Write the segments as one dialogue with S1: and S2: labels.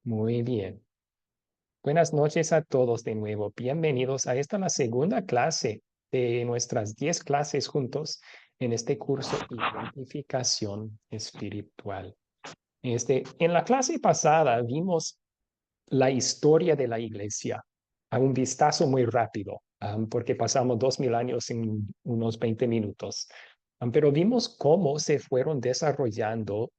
S1: Muy bien. Buenas noches a todos de nuevo. Bienvenidos a esta la segunda clase de nuestras 10 clases juntos en este curso Identificación Espiritual. En la clase pasada vimos la historia de la iglesia a un vistazo muy rápido, porque pasamos 2000 años en unos 20 minutos. Pero vimos cómo se fueron desarrollando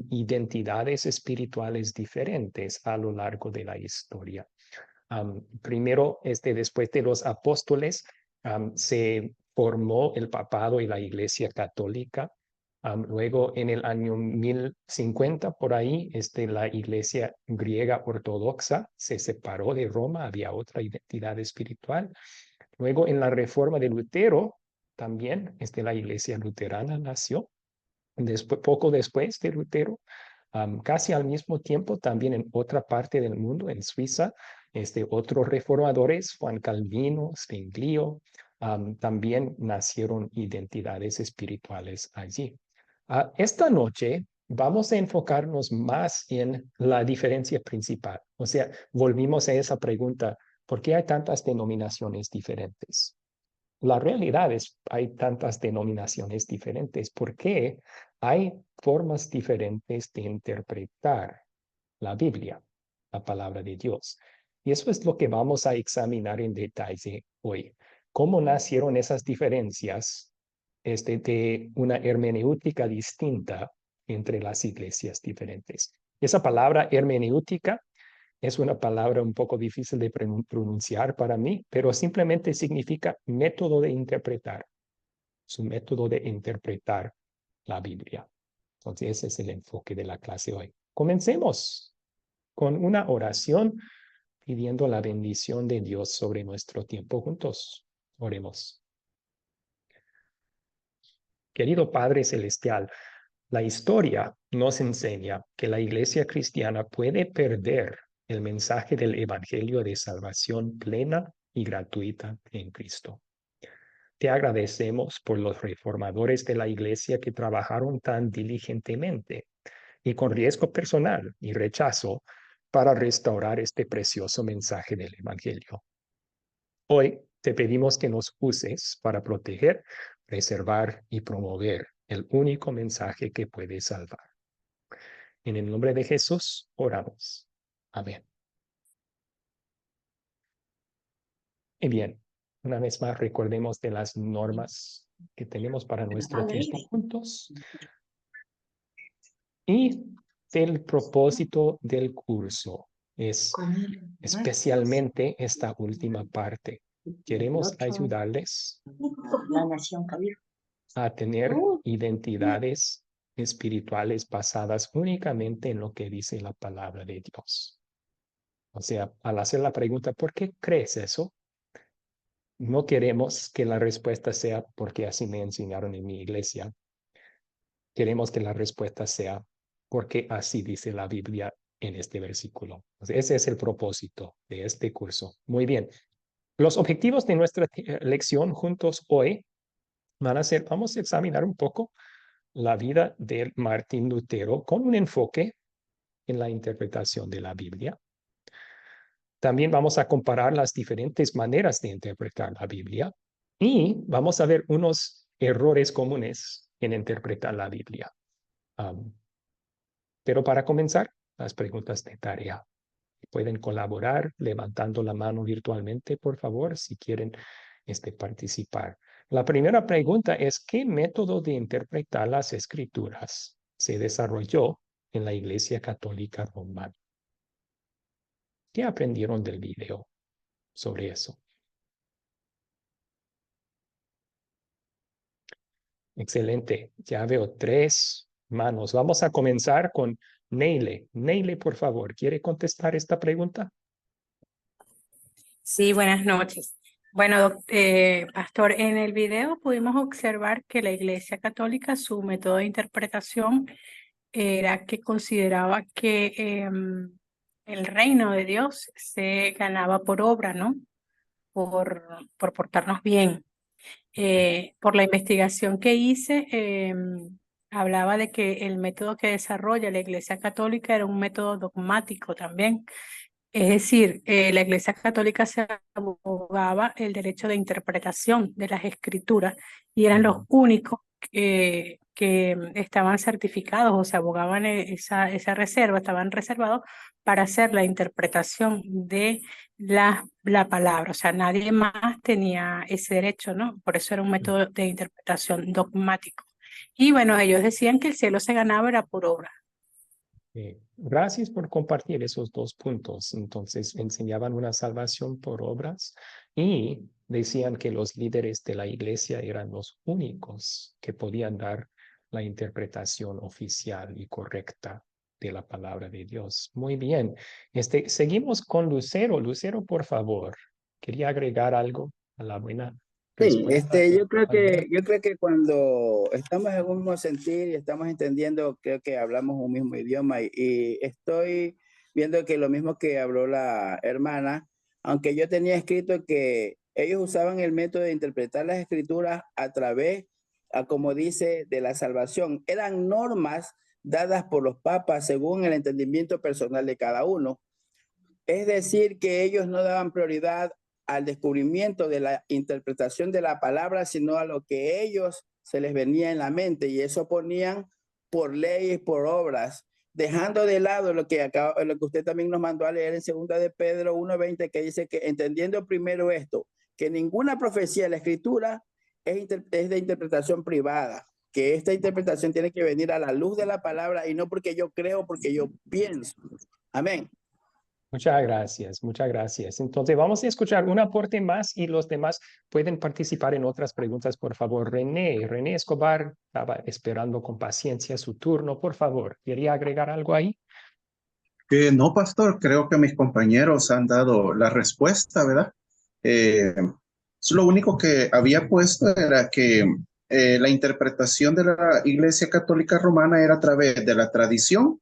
S1: identidades espirituales diferentes a lo largo de la historia. Primero, después de los apóstoles, se formó el papado y la iglesia católica. Luego, en el año 1050, por ahí, la iglesia griega ortodoxa se separó de Roma, había otra identidad espiritual. Luego, en la reforma de Lutero, también la iglesia luterana nació. Poco después de Lutero, casi al mismo tiempo, también en otra parte del mundo, en Suiza, otros reformadores, Juan Calvino, Zwinglio, también nacieron identidades espirituales allí. Esta noche vamos a enfocarnos más en la diferencia principal. O sea, volvimos a esa pregunta, ¿por qué hay tantas denominaciones diferentes? La realidad es, hay tantas denominaciones diferentes porque hay formas diferentes de interpretar la Biblia, la palabra de Dios. Y eso es lo que vamos a examinar en detalle hoy. ¿Cómo nacieron esas diferencias de una hermenéutica distinta entre las iglesias diferentes? Esa palabra hermenéutica es una palabra un poco difícil de pronunciar para mí, pero simplemente significa método de interpretar, su método de interpretar la Biblia. Entonces, ese es el enfoque de la clase hoy. Comencemos con una oración pidiendo la bendición de Dios sobre nuestro tiempo juntos. Oremos. Querido Padre Celestial, la historia nos enseña que la iglesia cristiana puede perder el mensaje del Evangelio de salvación plena y gratuita en Cristo. Te agradecemos por los reformadores de la iglesia que trabajaron tan diligentemente y con riesgo personal y rechazo para restaurar este precioso mensaje del Evangelio. Hoy te pedimos que nos uses para proteger, preservar y promover el único mensaje que puede salvar. En el nombre de Jesús oramos. Amén. Y bien, una vez más recordemos de las normas que tenemos para nuestro tiempo juntos y del propósito del curso. Es especialmente esta última parte. Queremos ayudarles a tener identidades espirituales basadas únicamente en lo que dice la palabra de Dios. O sea, al hacer la pregunta, ¿por qué crees eso? No queremos que la respuesta sea porque así me enseñaron en mi iglesia. Queremos que la respuesta sea porque así dice la Biblia en este versículo. O sea, ese es el propósito de este curso. Muy bien. Los objetivos de nuestra lección juntos hoy van a ser, vamos a examinar un poco la vida de Martín Lutero con un enfoque en la interpretación de la Biblia. También vamos a comparar las diferentes maneras de interpretar la Biblia y vamos a ver unos errores comunes en interpretar la Biblia. Pero para comenzar, las preguntas de tarea. Pueden colaborar levantando la mano virtualmente, por favor, si quieren participar. La primera pregunta es, ¿qué método de interpretar las escrituras se desarrolló en la Iglesia Católica Romana? ¿Qué aprendieron del video sobre eso? Excelente. Ya veo 3 manos. Vamos a comenzar con Neile. Neile, por favor, ¿quiere contestar esta pregunta?
S2: Sí, buenas noches. Bueno, Pastor, en el video pudimos observar que la Iglesia Católica, su método de interpretación era que consideraba que el reino de Dios se ganaba por obra, ¿no? Por portarnos bien. Por la investigación que hice, hablaba de que el método que desarrolla la Iglesia Católica era un método dogmático también. Es decir, la Iglesia Católica se abogaba el derecho de interpretación de las escrituras y eran los únicos que estaban certificados o se abogaban esa reserva, estaban reservados para hacer la interpretación de la palabra. O sea, nadie más tenía ese derecho, ¿no? Por eso era un método de interpretación dogmático. Y bueno, ellos decían que el cielo se ganaba era por obra.
S1: Gracias por compartir esos dos puntos. Entonces, enseñaban una salvación por obras y decían que los líderes de la iglesia eran los únicos que podían dar la interpretación oficial y correcta de la palabra de Dios. Muy bien. Seguimos con Lucero. Lucero, por favor, quería agregar algo a la buena
S3: Sí,
S1: respuesta de Albert.
S3: yo creo que cuando estamos en un mismo sentir y estamos entendiendo, creo que hablamos un mismo idioma y estoy viendo que lo mismo que habló la hermana, aunque yo tenía escrito que ellos usaban el método de interpretar las escrituras a través, como dice, de la salvación. Eran normas dadas por los papas según el entendimiento personal de cada uno. Es decir, que ellos no daban prioridad al descubrimiento de la interpretación de la palabra, sino a lo que ellos se les venía en la mente, y eso ponían por leyes, por obras, dejando de lado lo que usted también nos mandó a leer en 2 de Pedro 1:20, que dice que entendiendo primero esto, que ninguna profecía de la escritura es de interpretación privada, que esta interpretación tiene que venir a la luz de la palabra y no porque yo creo, porque yo pienso. Amén.
S1: Muchas gracias, muchas gracias. Entonces vamos a escuchar un aporte más y los demás pueden participar en otras preguntas, por favor. René Escobar estaba esperando con paciencia su turno, por favor. ¿Quería agregar algo ahí?
S4: No, pastor, creo que mis compañeros han dado la respuesta, ¿verdad? Lo único que había puesto era que la interpretación de la Iglesia Católica Romana era a través de la tradición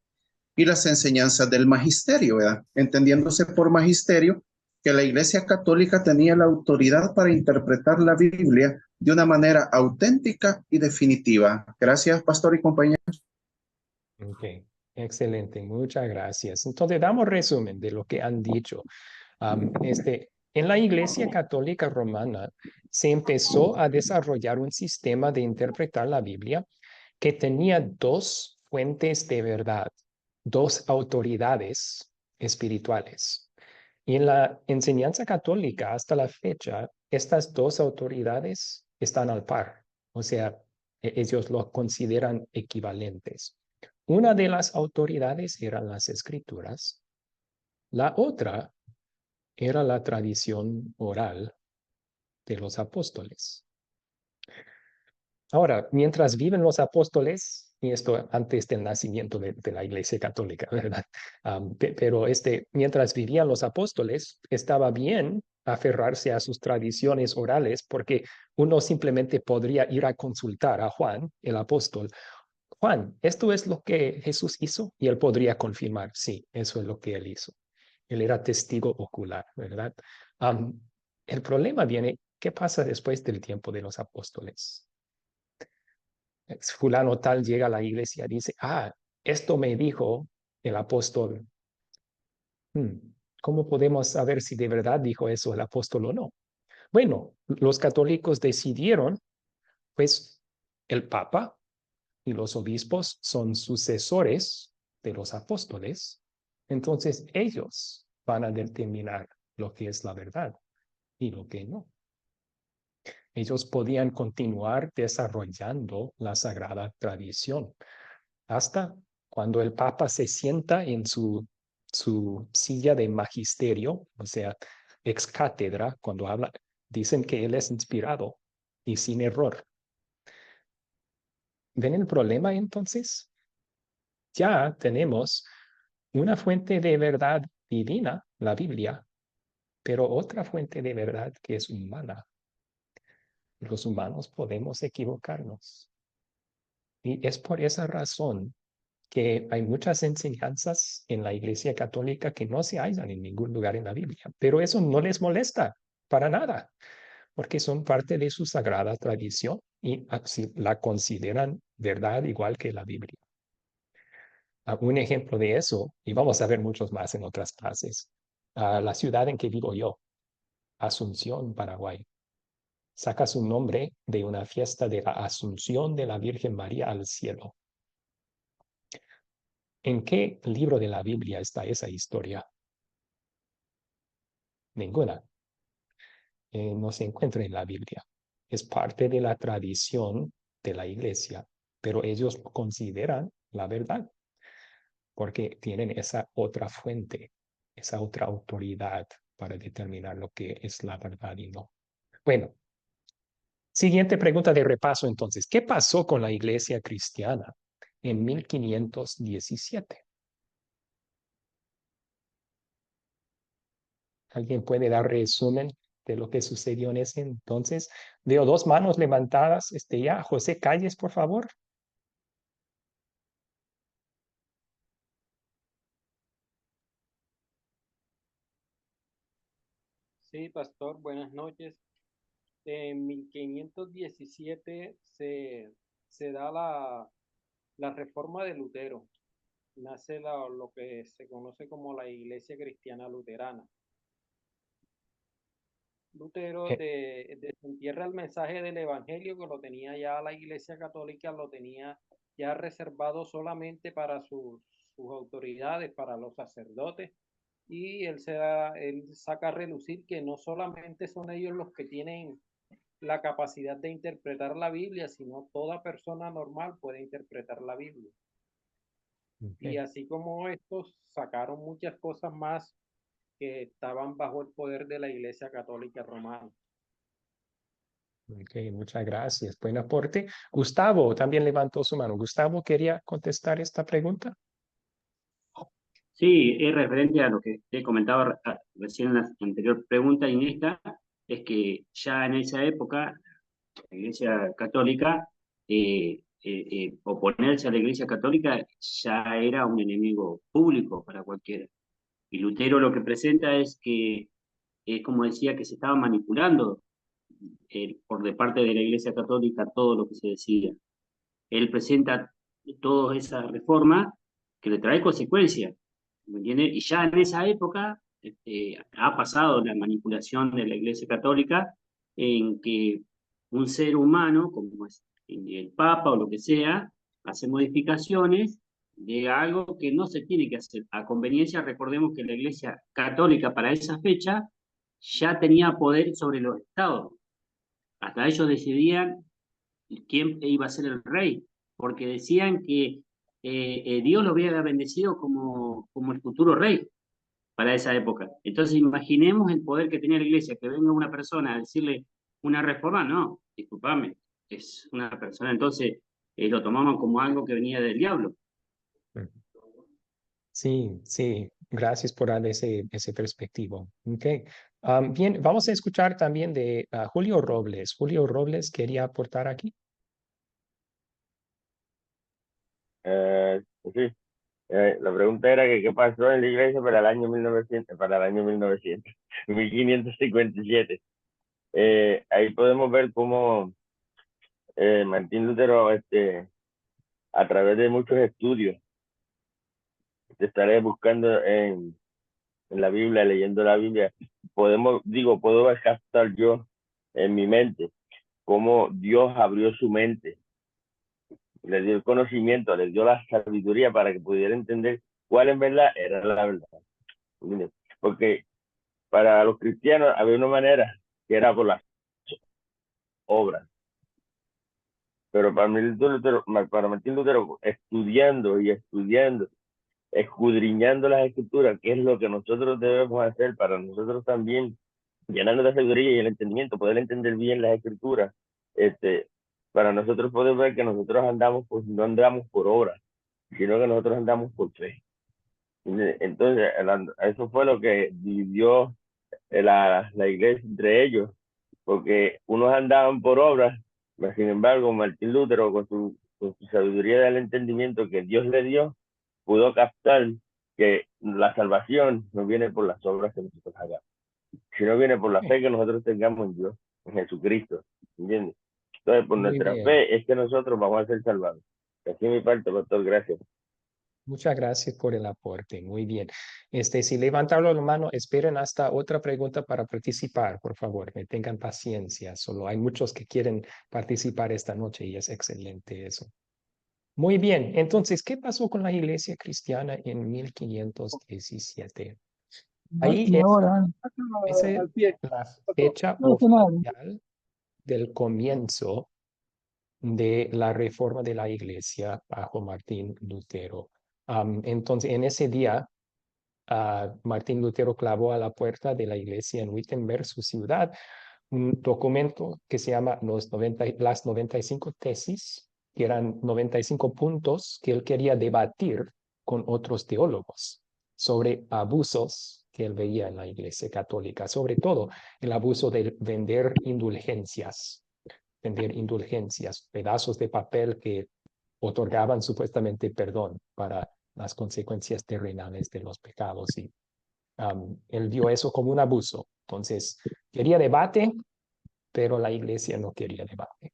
S4: y las enseñanzas del magisterio, ¿verdad? Entendiéndose por magisterio que la Iglesia Católica tenía la autoridad para interpretar la Biblia de una manera auténtica y definitiva. Gracias, pastor y compañeros.
S1: Ok, excelente, muchas gracias. Entonces damos resumen de lo que han dicho. En la Iglesia Católica Romana se empezó a desarrollar un sistema de interpretar la Biblia que tenía dos fuentes de verdad, dos autoridades espirituales. Y en la enseñanza católica hasta la fecha, estas dos autoridades están al par, o sea, ellos lo consideran equivalentes. Una de las autoridades eran las escrituras, la otra era la tradición oral de los apóstoles. Ahora, mientras viven los apóstoles, y esto antes del nacimiento de la Iglesia Católica, ¿verdad? Pero mientras vivían los apóstoles, estaba bien aferrarse a sus tradiciones orales porque uno simplemente podría ir a consultar a Juan, el apóstol. Juan, ¿esto es lo que Jesús hizo? Y él podría confirmar, sí, eso es lo que él hizo. Él era testigo ocular, ¿verdad? El problema viene, ¿qué pasa después del tiempo de los apóstoles? Fulano tal llega a la iglesia y dice, esto me dijo el apóstol. ¿Cómo podemos saber si de verdad dijo eso el apóstol o no? Bueno, los católicos decidieron, pues el papa y los obispos son sucesores de los apóstoles, entonces ellos van a determinar lo que es la verdad y lo que no. Ellos podían continuar desarrollando la sagrada tradición hasta cuando el Papa se sienta en su silla de magisterio, o sea, ex cátedra, cuando habla, dicen que él es inspirado y sin error. ¿Ven el problema entonces? Ya tenemos una fuente de verdad divina, la Biblia, pero otra fuente de verdad que es humana. Los humanos podemos equivocarnos. Y es por esa razón que hay muchas enseñanzas en la Iglesia Católica que no se hallan en ningún lugar en la Biblia, pero eso no les molesta para nada, porque son parte de su sagrada tradición y así la consideran verdad igual que la Biblia. Un ejemplo de eso, y vamos a ver muchos más en otras clases, la ciudad en que vivo yo, Asunción, Paraguay, saca su nombre de una fiesta de la Asunción de la Virgen María al cielo. ¿En qué libro de la Biblia está esa historia? Ninguna. No se encuentra en la Biblia. Es parte de la tradición de la iglesia, pero ellos lo consideran la verdad porque tienen esa otra fuente, esa otra autoridad para determinar lo que es la verdad y no. Bueno, siguiente pregunta de repaso entonces. ¿Qué pasó con la iglesia cristiana en 1517? ¿Alguien puede dar resumen de lo que sucedió en ese entonces? Veo dos manos levantadas. Ya, José Calles, por favor.
S5: Sí, pastor, buenas noches. En 1517 se da la reforma de Lutero. Nace lo que se conoce como la Iglesia Cristiana Luterana. Lutero desentierra el mensaje del Evangelio que lo tenía ya la Iglesia Católica, lo tenía ya reservado solamente para sus autoridades, para los sacerdotes, y él saca a relucir que no solamente son ellos los que tienen la capacidad de interpretar la Biblia, sino toda persona normal puede interpretar la Biblia. Y así como estos sacaron muchas cosas más que estaban bajo el poder de la Iglesia Católica Romana.
S1: Ok, muchas gracias. Buen aporte. Gustavo también levantó su mano. Gustavo quería contestar esta pregunta.
S6: Sí, es referente a lo que te comentaba recién en la anterior pregunta, y en esta, es que ya en esa época la Iglesia Católica, oponerse a la Iglesia Católica ya era un enemigo público para cualquiera. Y Lutero lo que presenta es que, como decía, que se estaba manipulando por de parte de la Iglesia Católica todo lo que se decía. Él presenta todas esas reformas que le trae consecuencias, ¿me entiende? Y ya en esa época ha pasado la manipulación de la Iglesia Católica en que un ser humano, como es el Papa o lo que sea, hace modificaciones de algo que no se tiene que hacer. A conveniencia, recordemos que la Iglesia Católica para esa fecha ya tenía poder sobre los estados. Hasta ellos decidían quién iba a ser el rey, porque decían que Dios lo había bendecido como el futuro rey para esa época. Entonces imaginemos el poder que tenía la iglesia, que venga una persona a decirle una reforma, no, discúlpame, es una persona, entonces lo tomaban como algo que venía del diablo.
S1: Sí, sí, gracias por dar ese perspectivo. Okay. Bien, vamos a escuchar también de Julio Robles. Julio Robles quería aportar aquí.
S7: Sí, la pregunta era que qué pasó en la iglesia para el año 1557. Ahí podemos ver cómo Martín Lutero, a través de muchos estudios, te estaré buscando en la Biblia, leyendo la Biblia, puedo captar yo en mi mente cómo Dios abrió su mente, le dio el conocimiento, le dio la sabiduría para que pudiera entender cuál en verdad era la verdad. Porque para los cristianos había una manera que era por las obras. Pero para Martín Lutero, estudiando y estudiando, escudriñando las escrituras, que es lo que nosotros debemos hacer para nosotros también, llenarnos de sabiduría y el entendimiento, poder entender bien las escrituras, para nosotros poder ver que nosotros no andamos por obras, sino que nosotros andamos por fe. Entonces, eso fue lo que dividió la iglesia entre ellos, porque unos andaban por obras, mas sin embargo Martín Lutero con su sabiduría del entendimiento que Dios le dio, pudo captar que la salvación no viene por las obras que nosotros hagamos, sino viene por la fe que nosotros tengamos en Dios, en Jesucristo, ¿entiendes? Entonces, por
S1: Muy
S7: nuestra
S1: bien.
S7: fe es que nosotros vamos a ser salvados. Así mi parte, pastor, gracias.
S1: Muchas gracias por el aporte. Muy bien. Si levantaron la mano, esperen hasta otra pregunta para participar, por favor. Me tengan paciencia. Solo hay muchos que quieren participar esta noche y es excelente eso. Muy bien. Entonces, ¿qué pasó con la iglesia cristiana en 1517? Ahí
S8: Y
S1: es
S8: ahora,
S1: la fecha
S8: no hice nada.
S1: oficial del comienzo de la reforma de la iglesia bajo Martín Lutero. Entonces, en ese día, Martín Lutero clavó a la puerta de la iglesia en Wittenberg, su ciudad, un documento que se llama las 95 tesis, que eran 95 puntos que él quería debatir con otros teólogos sobre abusos que él veía en la iglesia católica, sobre todo el abuso de vender indulgencias, pedazos de papel que otorgaban supuestamente perdón para las consecuencias terrenales de los pecados. Y él vio eso como un abuso. Entonces, quería debate, pero la iglesia no quería debate.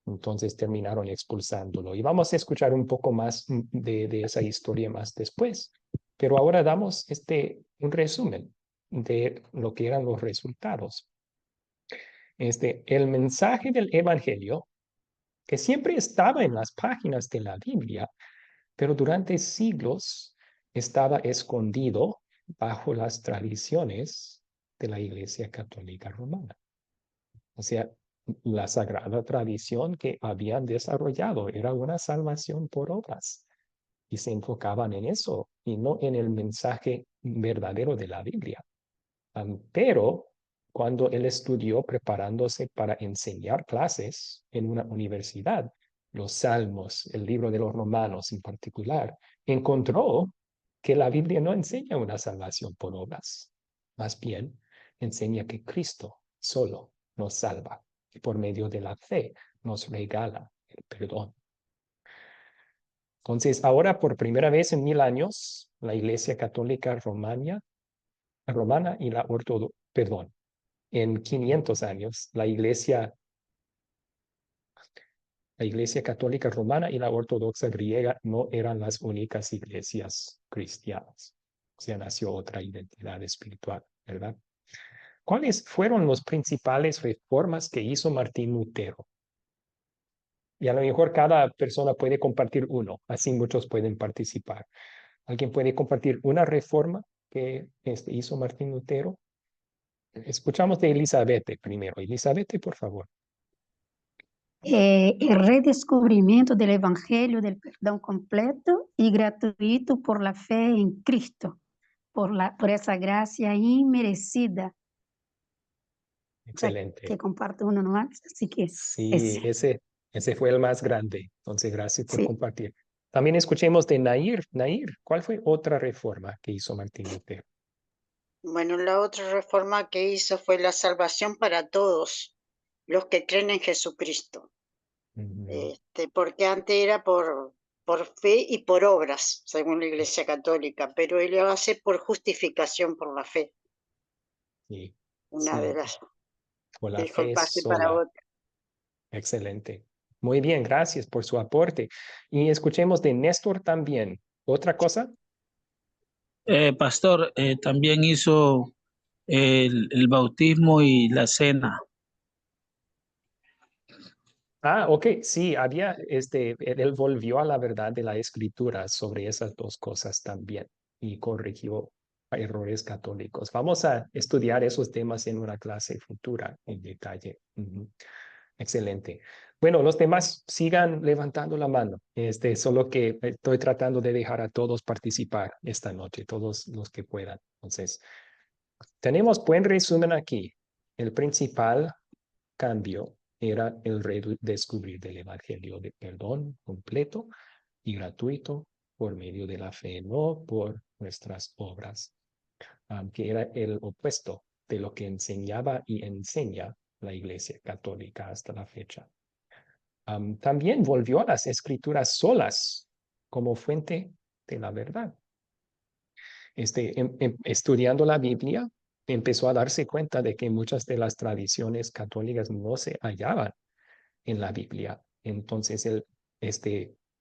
S1: Entonces terminaron expulsándolo. Y vamos a escuchar un poco más de esa historia más después. Pero ahora damos un resumen de lo que eran los resultados. El mensaje del Evangelio, que siempre estaba en las páginas de la Biblia, pero durante siglos estaba escondido bajo las tradiciones de la Iglesia Católica Romana. O sea, la sagrada tradición que habían desarrollado era una salvación por obras y se enfocaban en eso y no en el mensaje verdadero de la Biblia. Pero cuando él estudió preparándose para enseñar clases en una universidad, los Salmos, el libro de los Romanos en particular, encontró que la Biblia no enseña una salvación por obras. Más bien, enseña que Cristo solo nos salva y por medio de la fe nos regala el perdón. Entonces, ahora por primera vez en 1000 años, la Iglesia Católica Romana y la Ortodoxa, perdón, en 500 años, la Iglesia Católica Romana y la Ortodoxa griega no eran las únicas iglesias cristianas. O sea, nació otra identidad espiritual, ¿verdad? ¿Cuáles fueron las principales reformas que hizo Martín Lutero? Y a lo mejor cada persona puede compartir uno, así muchos pueden participar. ¿Alguien puede compartir una reforma que hizo Martín Lutero? Escuchamos de Elizabeth primero. Elizabeth, por favor.
S9: El redescubrimiento del Evangelio del perdón completo y gratuito por la fe en Cristo, por esa gracia inmerecida.
S1: Excelente.
S9: Que comparte uno nomás, así que
S1: sí, ese fue el más grande. Entonces, gracias por
S9: sí.
S1: compartir. También escuchemos de Nair. Nair, ¿cuál fue otra reforma que hizo Martín Lutero?
S10: Bueno, la otra reforma que hizo fue la salvación para todos los que creen en Jesucristo. Porque antes era por fe y por obras, según la Iglesia Católica, pero él lo hace por justificación por la fe.
S1: Sí,
S10: Una de las.
S1: por la
S10: Dijo el
S1: fe
S10: pase para
S1: sola.
S10: otra.
S1: Excelente. Muy bien, gracias por su aporte. Y escuchemos de Néstor también. ¿Otra cosa?
S8: Pastor, también hizo el bautismo y la cena.
S1: Ok, sí, él volvió a la verdad de la escritura sobre esas dos cosas también y corrigió errores católicos. Vamos a estudiar esos temas en una clase futura en detalle. Excelente. Bueno, los demás sigan levantando la mano. Solo que estoy tratando de dejar a todos participar esta noche, todos los que puedan. Entonces, tenemos buen resumen aquí. El principal cambio era el redescubrir del Evangelio de perdón completo y gratuito por medio de la fe, no por nuestras obras, que era el opuesto de lo que enseñaba y enseña la Iglesia Católica hasta la fecha. También volvió a las escrituras solas como fuente de la verdad. Estudiando la Biblia, empezó a darse cuenta de que muchas de las tradiciones católicas no se hallaban en la Biblia. Entonces él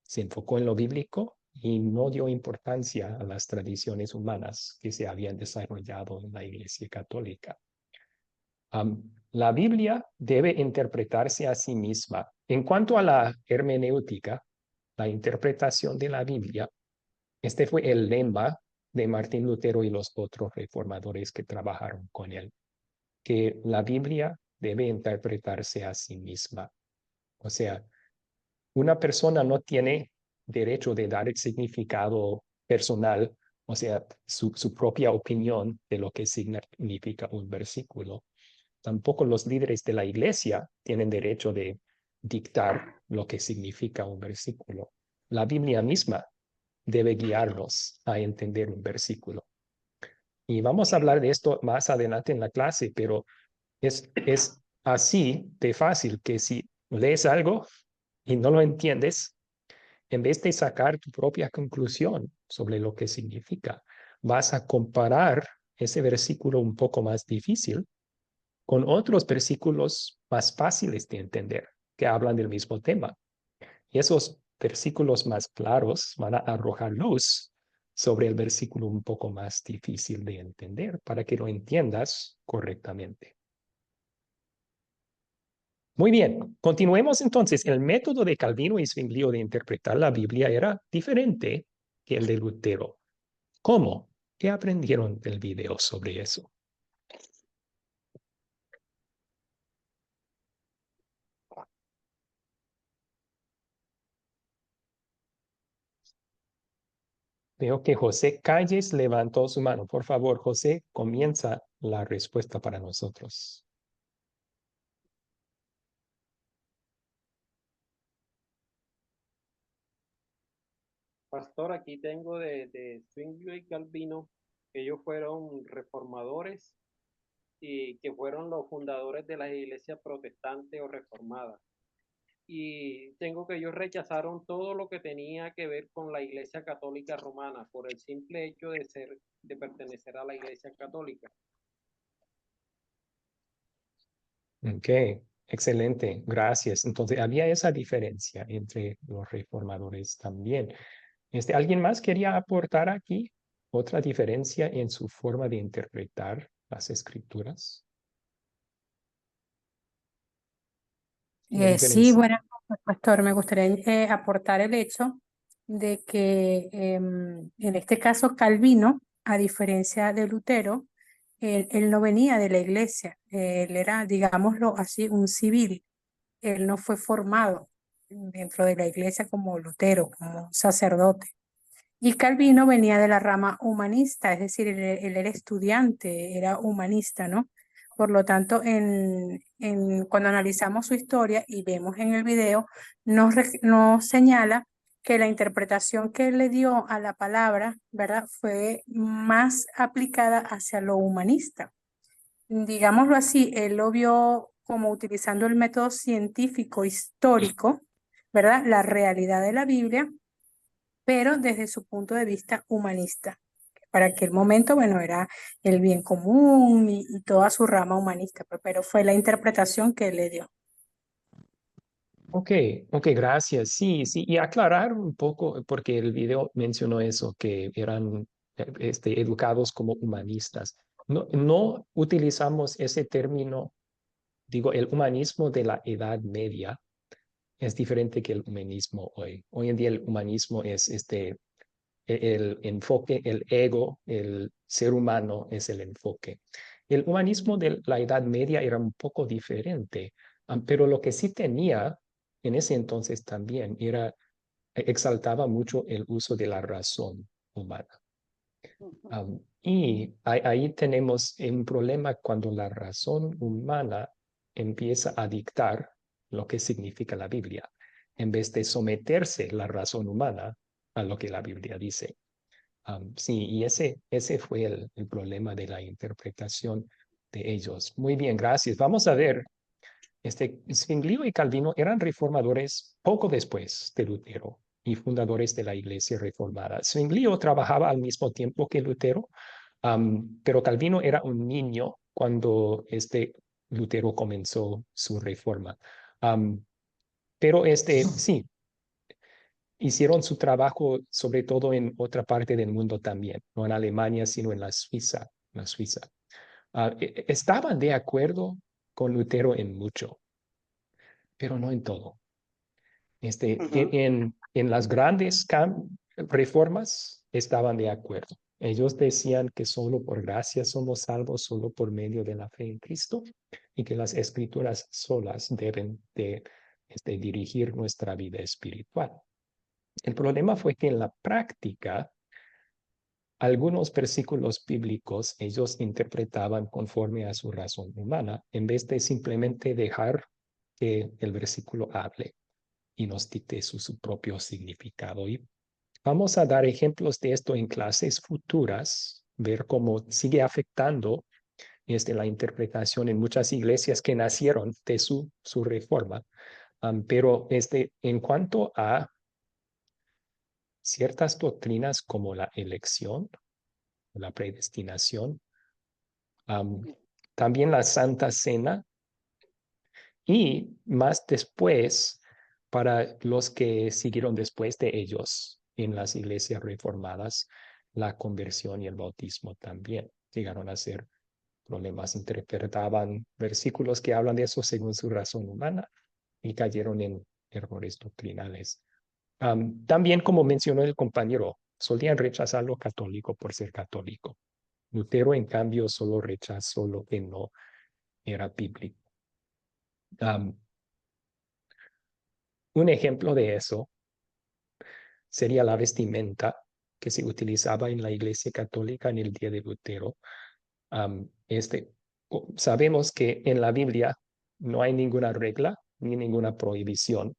S1: Se enfocó en lo bíblico y no dio importancia a las tradiciones humanas que se habían desarrollado en la Iglesia Católica. La Biblia debe interpretarse a sí misma. En cuanto a la hermenéutica, la interpretación de la Biblia, este fue el lema de Martín Lutero y los otros reformadores que trabajaron con él, que la Biblia debe interpretarse a sí misma. O sea, una persona no tiene derecho de dar el significado personal, o sea, su propia opinión de lo que significa un versículo. Tampoco los líderes de la iglesia tienen derecho de dictar lo que significa un versículo. La Biblia misma debe guiarnos a entender un versículo. Y vamos a hablar de esto más adelante en la clase, pero es así de fácil que si lees algo y no lo entiendes, en vez de sacar tu propia conclusión sobre lo que significa, vas a comparar ese versículo un poco más difícil con otros versículos más fáciles de entender que hablan del mismo tema. Y esos versículos más claros van a arrojar luz sobre el versículo un poco más difícil de entender para que lo entiendas correctamente. Muy bien, continuemos entonces. El método de Calvino y Zwinglio de interpretar la Biblia era diferente que el de Lutero. ¿Cómo? ¿Qué aprendieron del video sobre eso? Veo que José Calles levantó su mano. Por favor, José, comienza la respuesta para nosotros.
S5: Pastor, aquí tengo de Zwinglio y Calvino, que ellos fueron reformadores y que fueron los fundadores de las iglesias protestantes o reformadas. Y tengo que ellos rechazaron todo lo que tenía que ver con la Iglesia Católica Romana por el simple hecho de pertenecer a la Iglesia Católica.
S1: Ok, excelente, gracias. Entonces, había esa diferencia entre los reformadores también. ¿Alguien más quería aportar aquí otra diferencia en su forma de interpretar las escrituras?
S2: Sí, bueno, pastor, me gustaría aportar el hecho de que en este caso Calvino, a diferencia de Lutero, él no venía de la iglesia, él era, digámoslo así, un civil, él no fue formado dentro de la iglesia como Lutero, como sacerdote. Y Calvino venía de la rama humanista, es decir, él era estudiante, era humanista, ¿no? Por lo tanto, cuando analizamos su historia y vemos en el video, nos señala que la interpretación que él le dio a la palabra, ¿verdad? Fue más aplicada hacia lo humanista. Digámoslo así, él lo vio como utilizando el método científico histórico, ¿verdad? La realidad de la Biblia, pero desde su punto de vista humanista. Para aquel momento, bueno, era el bien común y toda su rama humanista, pero fue la interpretación que él le dio.
S1: Ok, gracias. Sí, y aclarar un poco, porque el video mencionó eso, que eran educados como humanistas. No utilizamos ese término, digo, el humanismo de la Edad Media es diferente que el humanismo hoy. Hoy en día el humanismo es el enfoque, el ego, el ser humano es el enfoque. El humanismo de la Edad Media era un poco diferente, pero lo que sí tenía en ese entonces también exaltaba mucho el uso de la razón humana. Y ahí tenemos un problema cuando la razón humana empieza a dictar lo que significa la Biblia, en vez de someterse la razón humana a lo que la Biblia dice. Sí, y ese fue el problema de la interpretación de ellos. Muy bien, gracias. Vamos a ver, Zwinglio y Calvino eran reformadores poco después de Lutero y fundadores de la Iglesia Reformada. Zwinglio trabajaba al mismo tiempo que Lutero, pero Calvino era un niño cuando Lutero comenzó su reforma. Pero sí, hicieron su trabajo sobre todo en otra parte del mundo también, no en Alemania, sino en la Suiza. Estaban de acuerdo con Lutero en mucho, pero no en todo. En las grandes reformas estaban de acuerdo. Ellos decían que solo por gracia somos salvos, solo por medio de la fe en Cristo, y que las escrituras solas deben de dirigir nuestra vida espiritual. El problema fue que en la práctica, algunos versículos bíblicos ellos interpretaban conforme a su razón humana, en vez de simplemente dejar que el versículo hable y nos dicte su propio significado. Y vamos a dar ejemplos de esto en clases futuras, ver cómo sigue afectando la interpretación en muchas iglesias que nacieron de su reforma. Pero en cuanto a ciertas doctrinas como la elección, la predestinación, también la Santa Cena, y más después, para los que siguieron después de ellos en las iglesias reformadas, la conversión y el bautismo también llegaron a ser problemas. Interpretaban versículos que hablan de eso según su razón humana y cayeron en errores doctrinales. También, como mencionó el compañero, solían rechazar lo católico por ser católico. Lutero, en cambio, solo rechazó lo que no era bíblico. Un ejemplo de eso sería la vestimenta que se utilizaba en la Iglesia Católica en el día de Lutero. Sabemos que en la Biblia no hay ninguna regla ni ninguna prohibición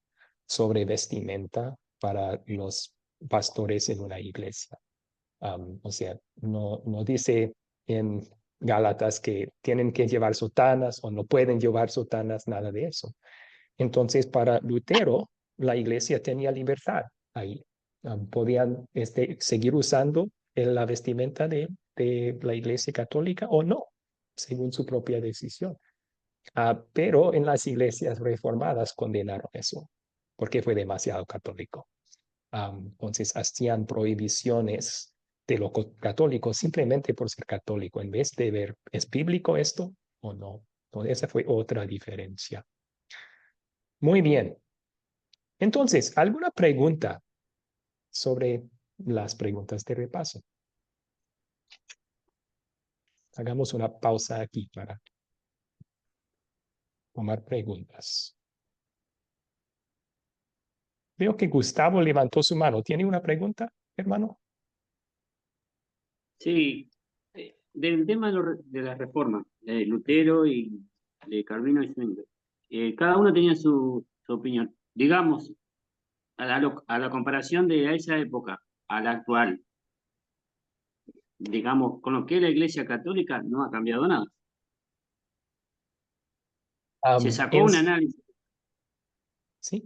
S1: sobre vestimenta para los pastores en una iglesia. O sea, no dice en Gálatas que tienen que llevar sotanas o no pueden llevar sotanas, nada de eso. Entonces, para Lutero, la iglesia tenía libertad ahí. Podían seguir usando la vestimenta de la iglesia católica o no, según su propia decisión. Pero en las iglesias reformadas condenaron eso, porque fue demasiado católico. Entonces, hacían prohibiciones de lo católico simplemente por ser católico, en vez de ver, ¿es bíblico esto o no? Entonces, esa fue otra diferencia. Muy bien. Entonces, ¿alguna pregunta sobre las preguntas de repaso? Hagamos una pausa aquí para tomar preguntas. Veo que Gustavo levantó su mano. ¿Tiene una pregunta, hermano?
S6: Sí, del tema de la reforma, de Lutero y de Calvino y Zwingli, cada uno tenía su opinión. Digamos, a la comparación de esa época a la actual, digamos, con lo que es la Iglesia Católica, no ha cambiado nada. Se sacó un análisis.
S1: Sí.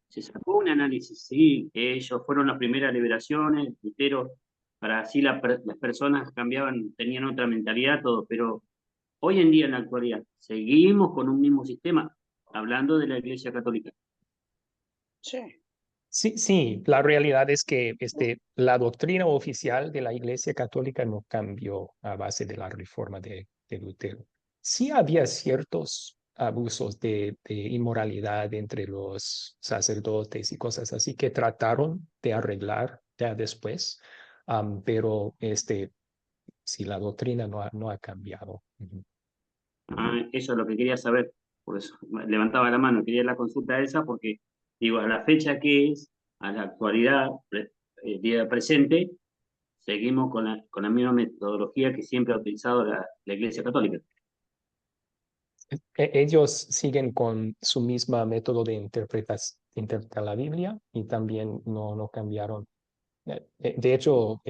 S6: Se sacó un análisis, sí, que ellos fueron las primeras liberaciones, Lutero, para así las personas cambiaban, tenían otra mentalidad, todo, pero hoy en día, en la actualidad, seguimos con un mismo sistema, hablando de la Iglesia Católica.
S10: Sí.
S1: Sí, la realidad es que la doctrina oficial de la Iglesia Católica no cambió a base de la reforma de Lutero. Sí había ciertos abusos de inmoralidad entre los sacerdotes y cosas así que trataron de arreglar ya después, pero sí, la doctrina no ha cambiado.
S6: Eso es lo que quería saber, por eso levantaba la mano, quería la consulta esa, porque digo, a la fecha que es, a la actualidad, día presente, seguimos con la misma metodología que siempre ha utilizado la Iglesia Católica.
S1: Ellos siguen con su misma método de interpretar la Biblia y también no cambiaron. De hecho,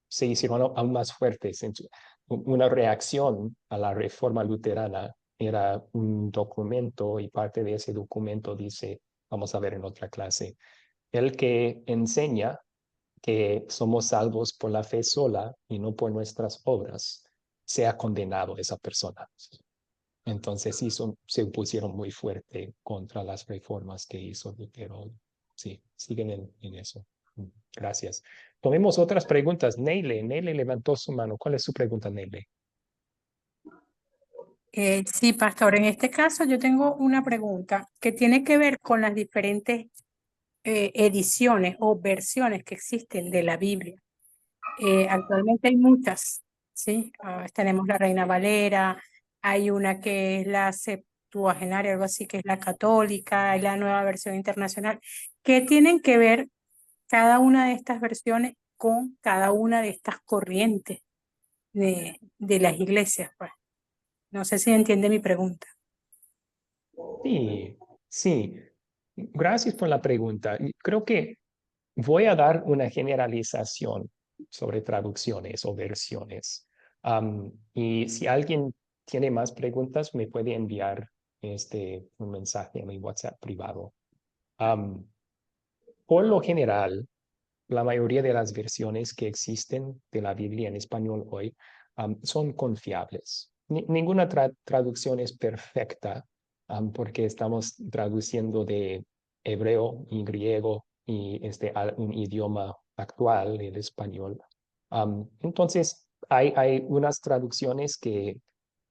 S1: se hicieron aún más fuertes. Una reacción a la reforma luterana era un documento y parte de ese documento dice, vamos a ver en otra clase, el que enseña que somos salvos por la fe sola y no por nuestras obras, sea condenado esa persona. Entonces sí, se opusieron muy fuerte contra las reformas que hizo Lutero. sí, siguen en eso. Gracias. Tomemos otras preguntas. Neile levantó su mano. ¿Cuál es su pregunta, Neile?
S2: Sí, pastor, en este caso yo tengo una pregunta que tiene que ver con las diferentes ediciones o versiones que existen de la Biblia. Actualmente hay muchas, ¿sí? Tenemos la Reina Valera, hay una que es la Septuagenaria, algo así, que es la católica, hay la nueva versión internacional. ¿Qué tienen que ver cada una de estas versiones con cada una de estas corrientes de las iglesias, pues? No sé si entiende mi pregunta.
S1: Sí, sí. Gracias por la pregunta. Creo que voy a dar una generalización sobre traducciones o versiones. Y si alguien tiene más preguntas, me puede enviar un mensaje a mi WhatsApp privado. Por lo general, la mayoría de las versiones que existen de la Biblia en español hoy son confiables. Ninguna traducción es perfecta porque estamos traduciendo de hebreo y griego y un idioma actual, el español. Entonces, hay unas traducciones que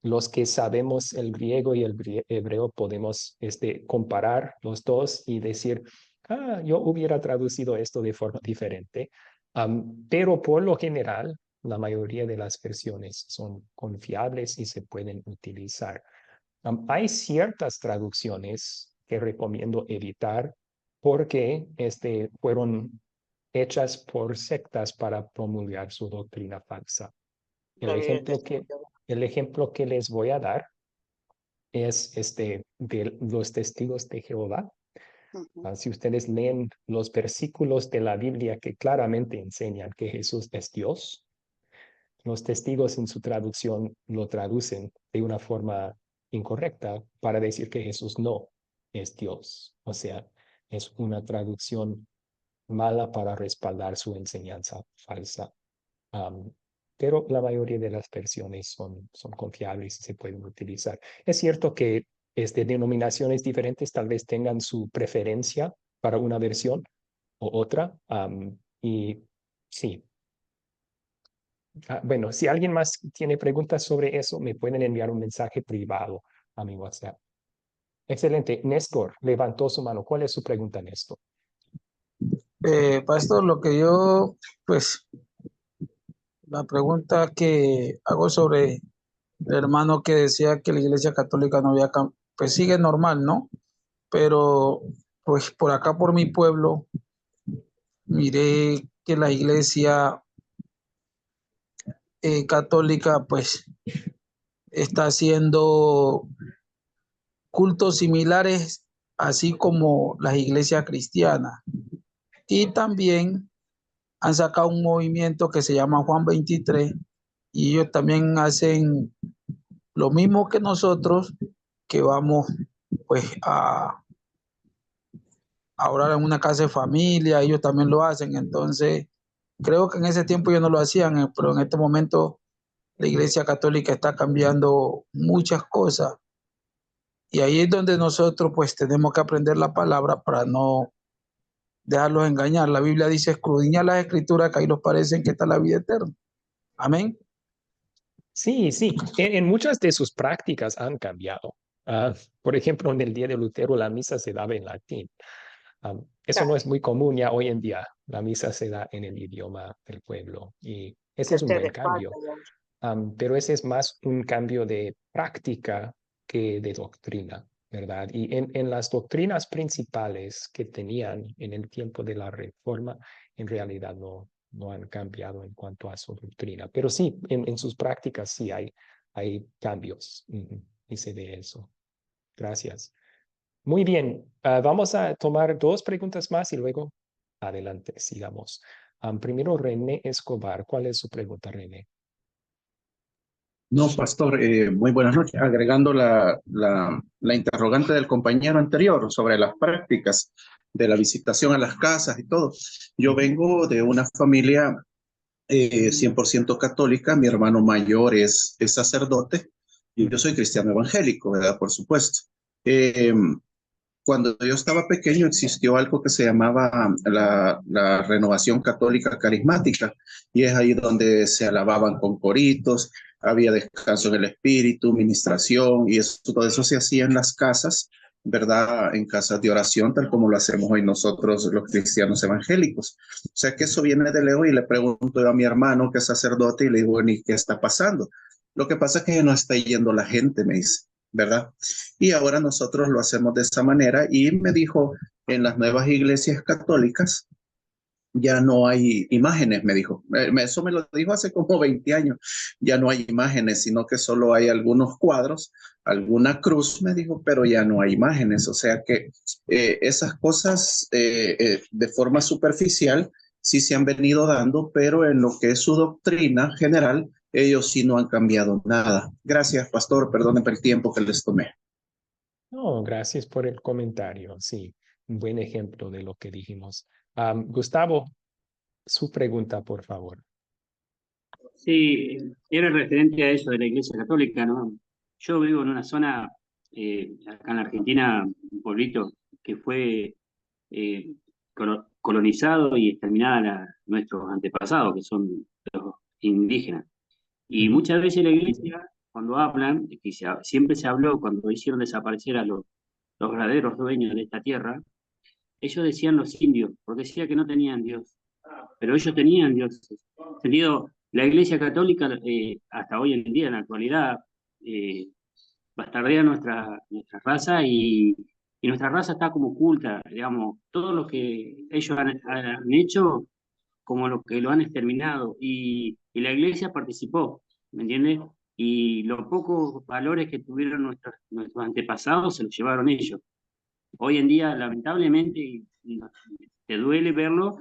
S1: los que sabemos el griego y el hebreo podemos comparar los dos y decir, yo hubiera traducido esto de forma diferente, pero por lo general, la mayoría de las versiones son confiables y se pueden utilizar. Hay ciertas traducciones que recomiendo evitar porque fueron hechas por sectas para promulgar su doctrina falsa. El ejemplo que les voy a dar es de los testigos de Jehová. Si ustedes leen los versículos de la Biblia que claramente enseñan que Jesús es Dios, los testigos en su traducción lo traducen de una forma incorrecta para decir que Jesús no es Dios. O sea, es una traducción mala para respaldar su enseñanza falsa. Pero la mayoría de las versiones son confiables y se pueden utilizar. Es cierto que denominaciones diferentes tal vez tengan su preferencia para una versión o otra. Y sí. Bueno, si alguien más tiene preguntas sobre eso, me pueden enviar un mensaje privado a mi WhatsApp. Excelente. Néstor levantó su mano. ¿Cuál es su pregunta, Néstor?
S8: Pastor, lo que yo, pues, la pregunta que hago sobre el hermano que decía que la Iglesia Católica no había cambiado, pues sigue normal, ¿no? Pero, pues, por acá, por mi pueblo, miré que la Iglesia católica, pues, está haciendo cultos similares, así como las iglesias cristianas. Y también han sacado un movimiento que se llama Juan 23 y ellos también hacen lo mismo que nosotros, que vamos pues a orar en una casa de familia, ellos también lo hacen. Entonces, creo que en ese tiempo ellos no lo hacían, pero en este momento la Iglesia Católica está cambiando muchas cosas. Y ahí es donde nosotros pues tenemos que aprender la palabra para no dejarlos engañar. La Biblia dice, escudriñad las escrituras, que ahí los parecen que está la vida eterna. Amén.
S1: Sí, sí. En muchas de sus prácticas han cambiado. Por ejemplo, en el día de Lutero la misa se daba en latín. Eso no es muy común ya hoy en día. La misa se da en el idioma del pueblo y ese es un buen cambio. Pero ese es más un cambio de práctica que de doctrina, ¿verdad? Y en las doctrinas principales que tenían en el tiempo de la Reforma, en realidad no han cambiado en cuanto a su doctrina. Pero sí, en sus prácticas sí hay cambios y se ve eso. Gracias. Muy bien, vamos a tomar dos preguntas más y luego adelante, sigamos. Primero, René Escobar. ¿Cuál es su pregunta, René?
S4: No, pastor, muy buenas noches. Agregando la interrogante del compañero anterior sobre las prácticas de la visitación a las casas y todo. Yo vengo de una familia 100% católica. Mi hermano mayor es sacerdote y yo soy cristiano evangélico, ¿verdad? Por supuesto. cuando yo estaba pequeño existió algo que se llamaba la Renovación Católica Carismática, y es ahí donde se alababan con coritos, había descanso en el espíritu, ministración, y eso, todo eso se hacía en las casas, ¿verdad? En casas de oración, tal como lo hacemos hoy nosotros los cristianos evangélicos. O sea que eso viene de lejos, y le pregunto yo a mi hermano que es sacerdote y le digo, bueno, ¿y qué está pasando? Lo que pasa es que no está yendo la gente, me dice, ¿verdad? Y ahora nosotros lo hacemos de esa manera, y me dijo, en las nuevas iglesias católicas ya no hay imágenes, me dijo. Eso me lo dijo hace como 20 años. Ya no hay imágenes, sino que solo hay algunos cuadros, alguna cruz, me dijo, pero ya no hay imágenes. O sea que esas cosas de forma superficial sí se han venido dando, pero en lo que es su doctrina general, ellos sí no han cambiado nada. Gracias, pastor. Perdónenme el tiempo que les tomé.
S1: No, gracias por el comentario. Sí, un buen ejemplo de lo que dijimos. Gustavo, su pregunta, por favor.
S6: Sí, era referente a eso de la Iglesia Católica, ¿no? Yo vivo en una zona, acá en la Argentina, un pueblito que fue colonizado y exterminada nuestros antepasados, que son los indígenas. Y muchas veces la Iglesia, cuando hablan, que siempre se habló cuando hicieron desaparecer a los verdaderos dueños de esta tierra, ellos decían los indios, porque decía que no tenían Dios, pero ellos tenían Dios. Sentido, la Iglesia Católica, hasta hoy en día, en la actualidad, bastardea nuestra raza, y nuestra raza está como oculta, digamos, todo lo que ellos han hecho, como lo que lo han exterminado, y la Iglesia participó, ¿me entiendes? Y los pocos valores que tuvieron nuestros antepasados se los llevaron ellos. Hoy en día, lamentablemente, y te duele verlo,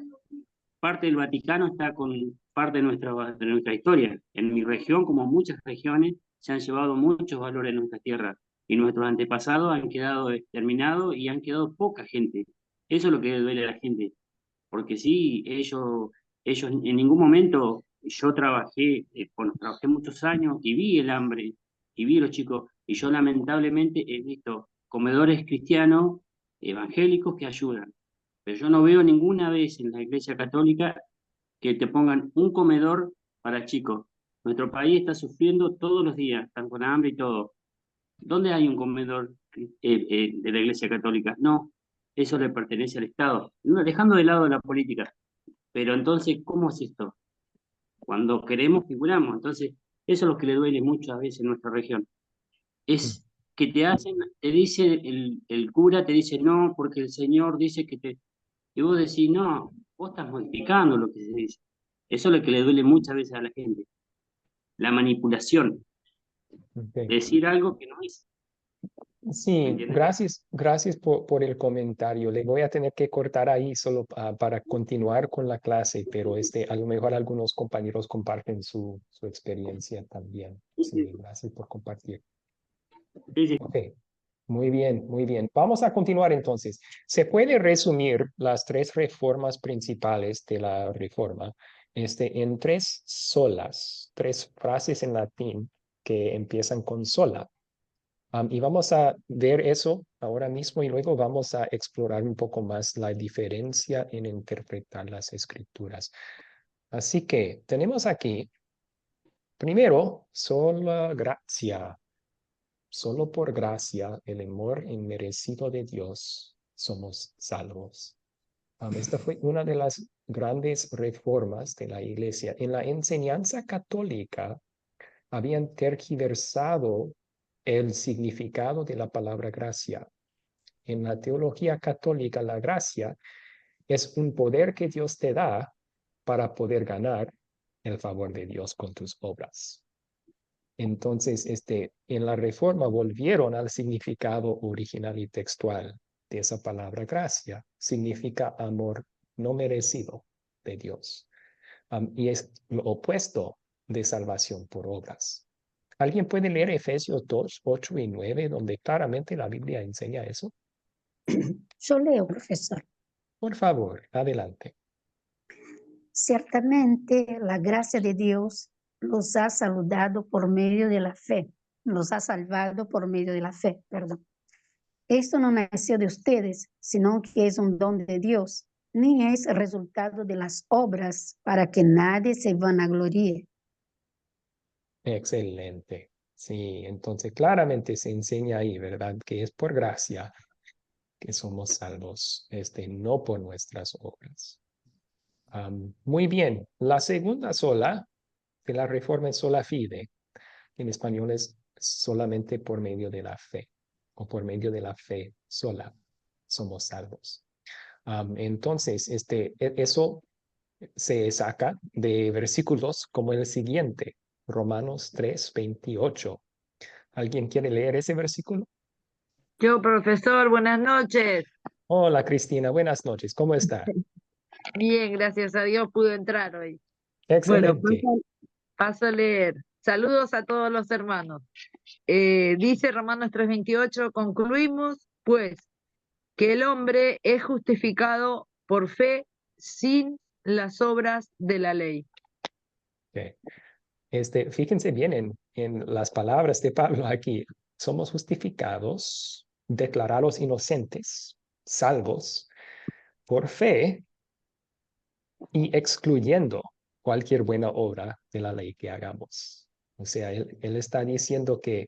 S6: parte del Vaticano está con parte de nuestra historia. En mi región, como muchas regiones, se han llevado muchos valores de nuestra tierra, y nuestros antepasados han quedado exterminados y han quedado poca gente. Eso es lo que duele a la gente, porque sí, ellos en ningún momento, yo trabajé, trabajé muchos años y vi el hambre, y vi los chicos, y yo lamentablemente he visto comedores cristianos evangélicos que ayudan, pero yo no veo ninguna vez en la Iglesia Católica que te pongan un comedor para chicos. Nuestro país está sufriendo todos los días, están con hambre y todo. ¿Dónde hay un comedor de la Iglesia Católica? No, eso le pertenece al Estado, no, dejando de lado la política. Pero entonces, ¿cómo es esto? Cuando queremos, figuramos. Entonces, eso es lo que le duele mucho a veces en nuestra región. Es que te dice el cura, te dice no, porque el Señor dice que te... Y vos decís, no, vos estás modificando lo que se dice. Eso es lo que le duele muchas veces a la gente. La manipulación.
S1: Okay.
S6: Decir algo que no es.
S1: Sí, gracias por el comentario. Le voy a tener que cortar ahí solo para continuar con la clase, pero a lo mejor algunos compañeros comparten su experiencia también. Sí, gracias por compartir.
S6: Sí.
S1: Ok, muy bien, muy bien. Vamos a continuar entonces. Se puede resumir las tres reformas principales de la reforma en tres solas, tres frases en latín que empiezan con sola. Y vamos a ver eso ahora mismo, y luego vamos a explorar un poco más la diferencia en interpretar las escrituras. Así que tenemos aquí, primero, sola gracia. Solo por gracia, el amor inmerecido de Dios, somos salvos. Esta fue una de las grandes reformas de la Iglesia. En la enseñanza católica habían tergiversado el significado de la palabra gracia. En la teología católica, la gracia es un poder que Dios te da para poder ganar el favor de Dios con tus obras. Entonces, en la Reforma volvieron al significado original y textual de esa palabra gracia. Significa amor no merecido de Dios. Y es lo opuesto de salvación por obras. ¿Alguien puede leer Efesios 2, 8 y 9, donde claramente la Biblia enseña eso?
S9: Yo leo, profesor.
S1: Por favor, adelante.
S9: Ciertamente la gracia de Dios los ha saludado por medio de la fe, los ha salvado por medio de la fe, perdón. Esto no nació de ustedes, sino que es un don de Dios, ni es resultado de las obras para que nadie se vanagloríe.
S1: Excelente. Sí, entonces claramente se enseña ahí, ¿verdad? Que es por gracia que somos salvos, no por nuestras obras. Muy bien. La segunda sola de la reforma es sola fide. En español es solamente por medio de la fe, o por medio de la fe sola somos salvos. Entonces, eso se saca de versículos como el siguiente, Romanos 3:28. ¿Alguien quiere leer ese versículo?
S11: Yo, profesor, buenas noches.
S1: Hola, Cristina, buenas noches. ¿Cómo está?
S11: Bien, gracias a Dios pude entrar hoy. Bueno,
S1: Excelente.
S11: paso a leer. Saludos a todos los hermanos. Dice Romanos 3:28, concluimos, pues, que el hombre es justificado por fe sin las obras de la ley.
S1: Okay. Fíjense bien en las palabras de Pablo aquí. Somos justificados, declarados inocentes, salvos por fe y excluyendo cualquier buena obra de la ley que hagamos. O sea, él está diciendo que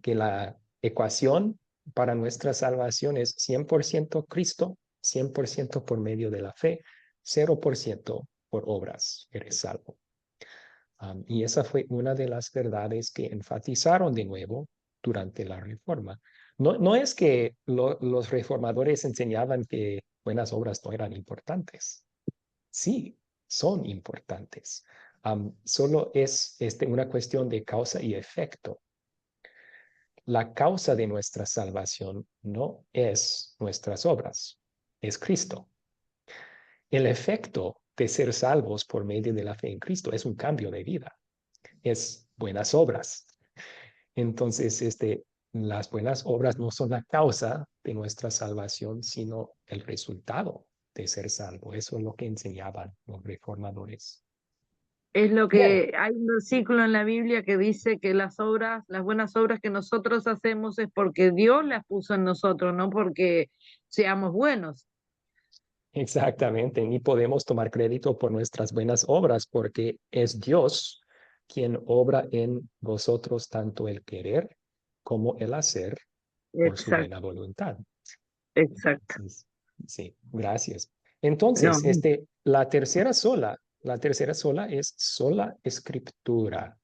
S1: la ecuación para nuestra salvación es 100% Cristo, 100% por medio de la fe, 0% por obras, eres salvo. Y esa fue una de las verdades que enfatizaron de nuevo durante la reforma. No es que los reformadores enseñaban que buenas obras no eran importantes. Sí, son importantes. Solo es una cuestión de causa y efecto. La causa de nuestra salvación no es nuestras obras, es Cristo. El efecto de ser salvos por medio de la fe en Cristo es un cambio de vida, es buenas obras. Entonces, las buenas obras no son la causa de nuestra salvación, sino el resultado de ser salvo. Eso es lo que enseñaban los reformadores.
S11: Es lo
S1: Bien.
S11: que hay un versículo en la Biblia que dice que las obras, las buenas obras que nosotros hacemos es porque Dios las puso en nosotros, no porque seamos buenos.
S1: Exactamente, ni podemos tomar crédito por nuestras buenas obras, porque es Dios quien obra en vosotros tanto el querer como el hacer por su
S11: Exacto,
S1: buena voluntad.
S11: exacto.
S1: Entonces, sí, gracias.
S11: No,
S1: Entonces, la tercera sola es sola escritura.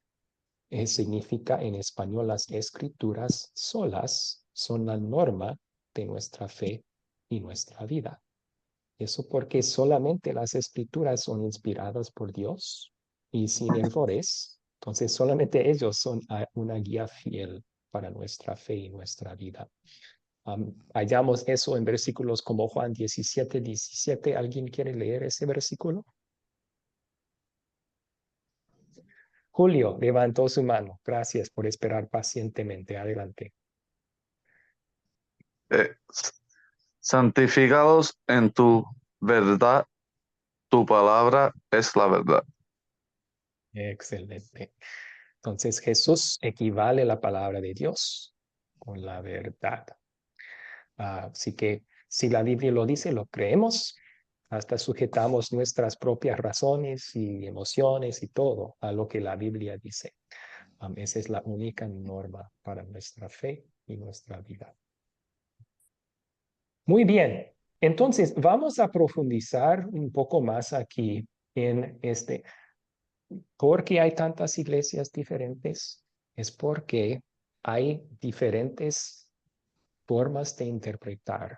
S1: Significa en español las escrituras solas son la norma de nuestra fe y nuestra vida. Eso porque solamente las escrituras son inspiradas por Dios y sin errores. Entonces solamente ellos son una guía fiel para nuestra fe y nuestra vida. Hallamos eso en versículos como Juan 17:17. ¿Alguien quiere leer ese versículo? Julio levantó su mano. Gracias por esperar pacientemente. Adelante.
S12: Santificados en tu verdad, tu palabra es la verdad.
S1: Excelente. Entonces Jesús equivale a la palabra de Dios con la verdad. Así que si la Biblia lo dice, lo creemos, hasta sujetamos nuestras propias razones y emociones y todo a lo que la Biblia dice. Esa es la única norma para nuestra fe y nuestra vida. Muy bien, entonces vamos a profundizar un poco más aquí en ¿Por qué hay tantas iglesias diferentes? Es porque hay diferentes formas de interpretar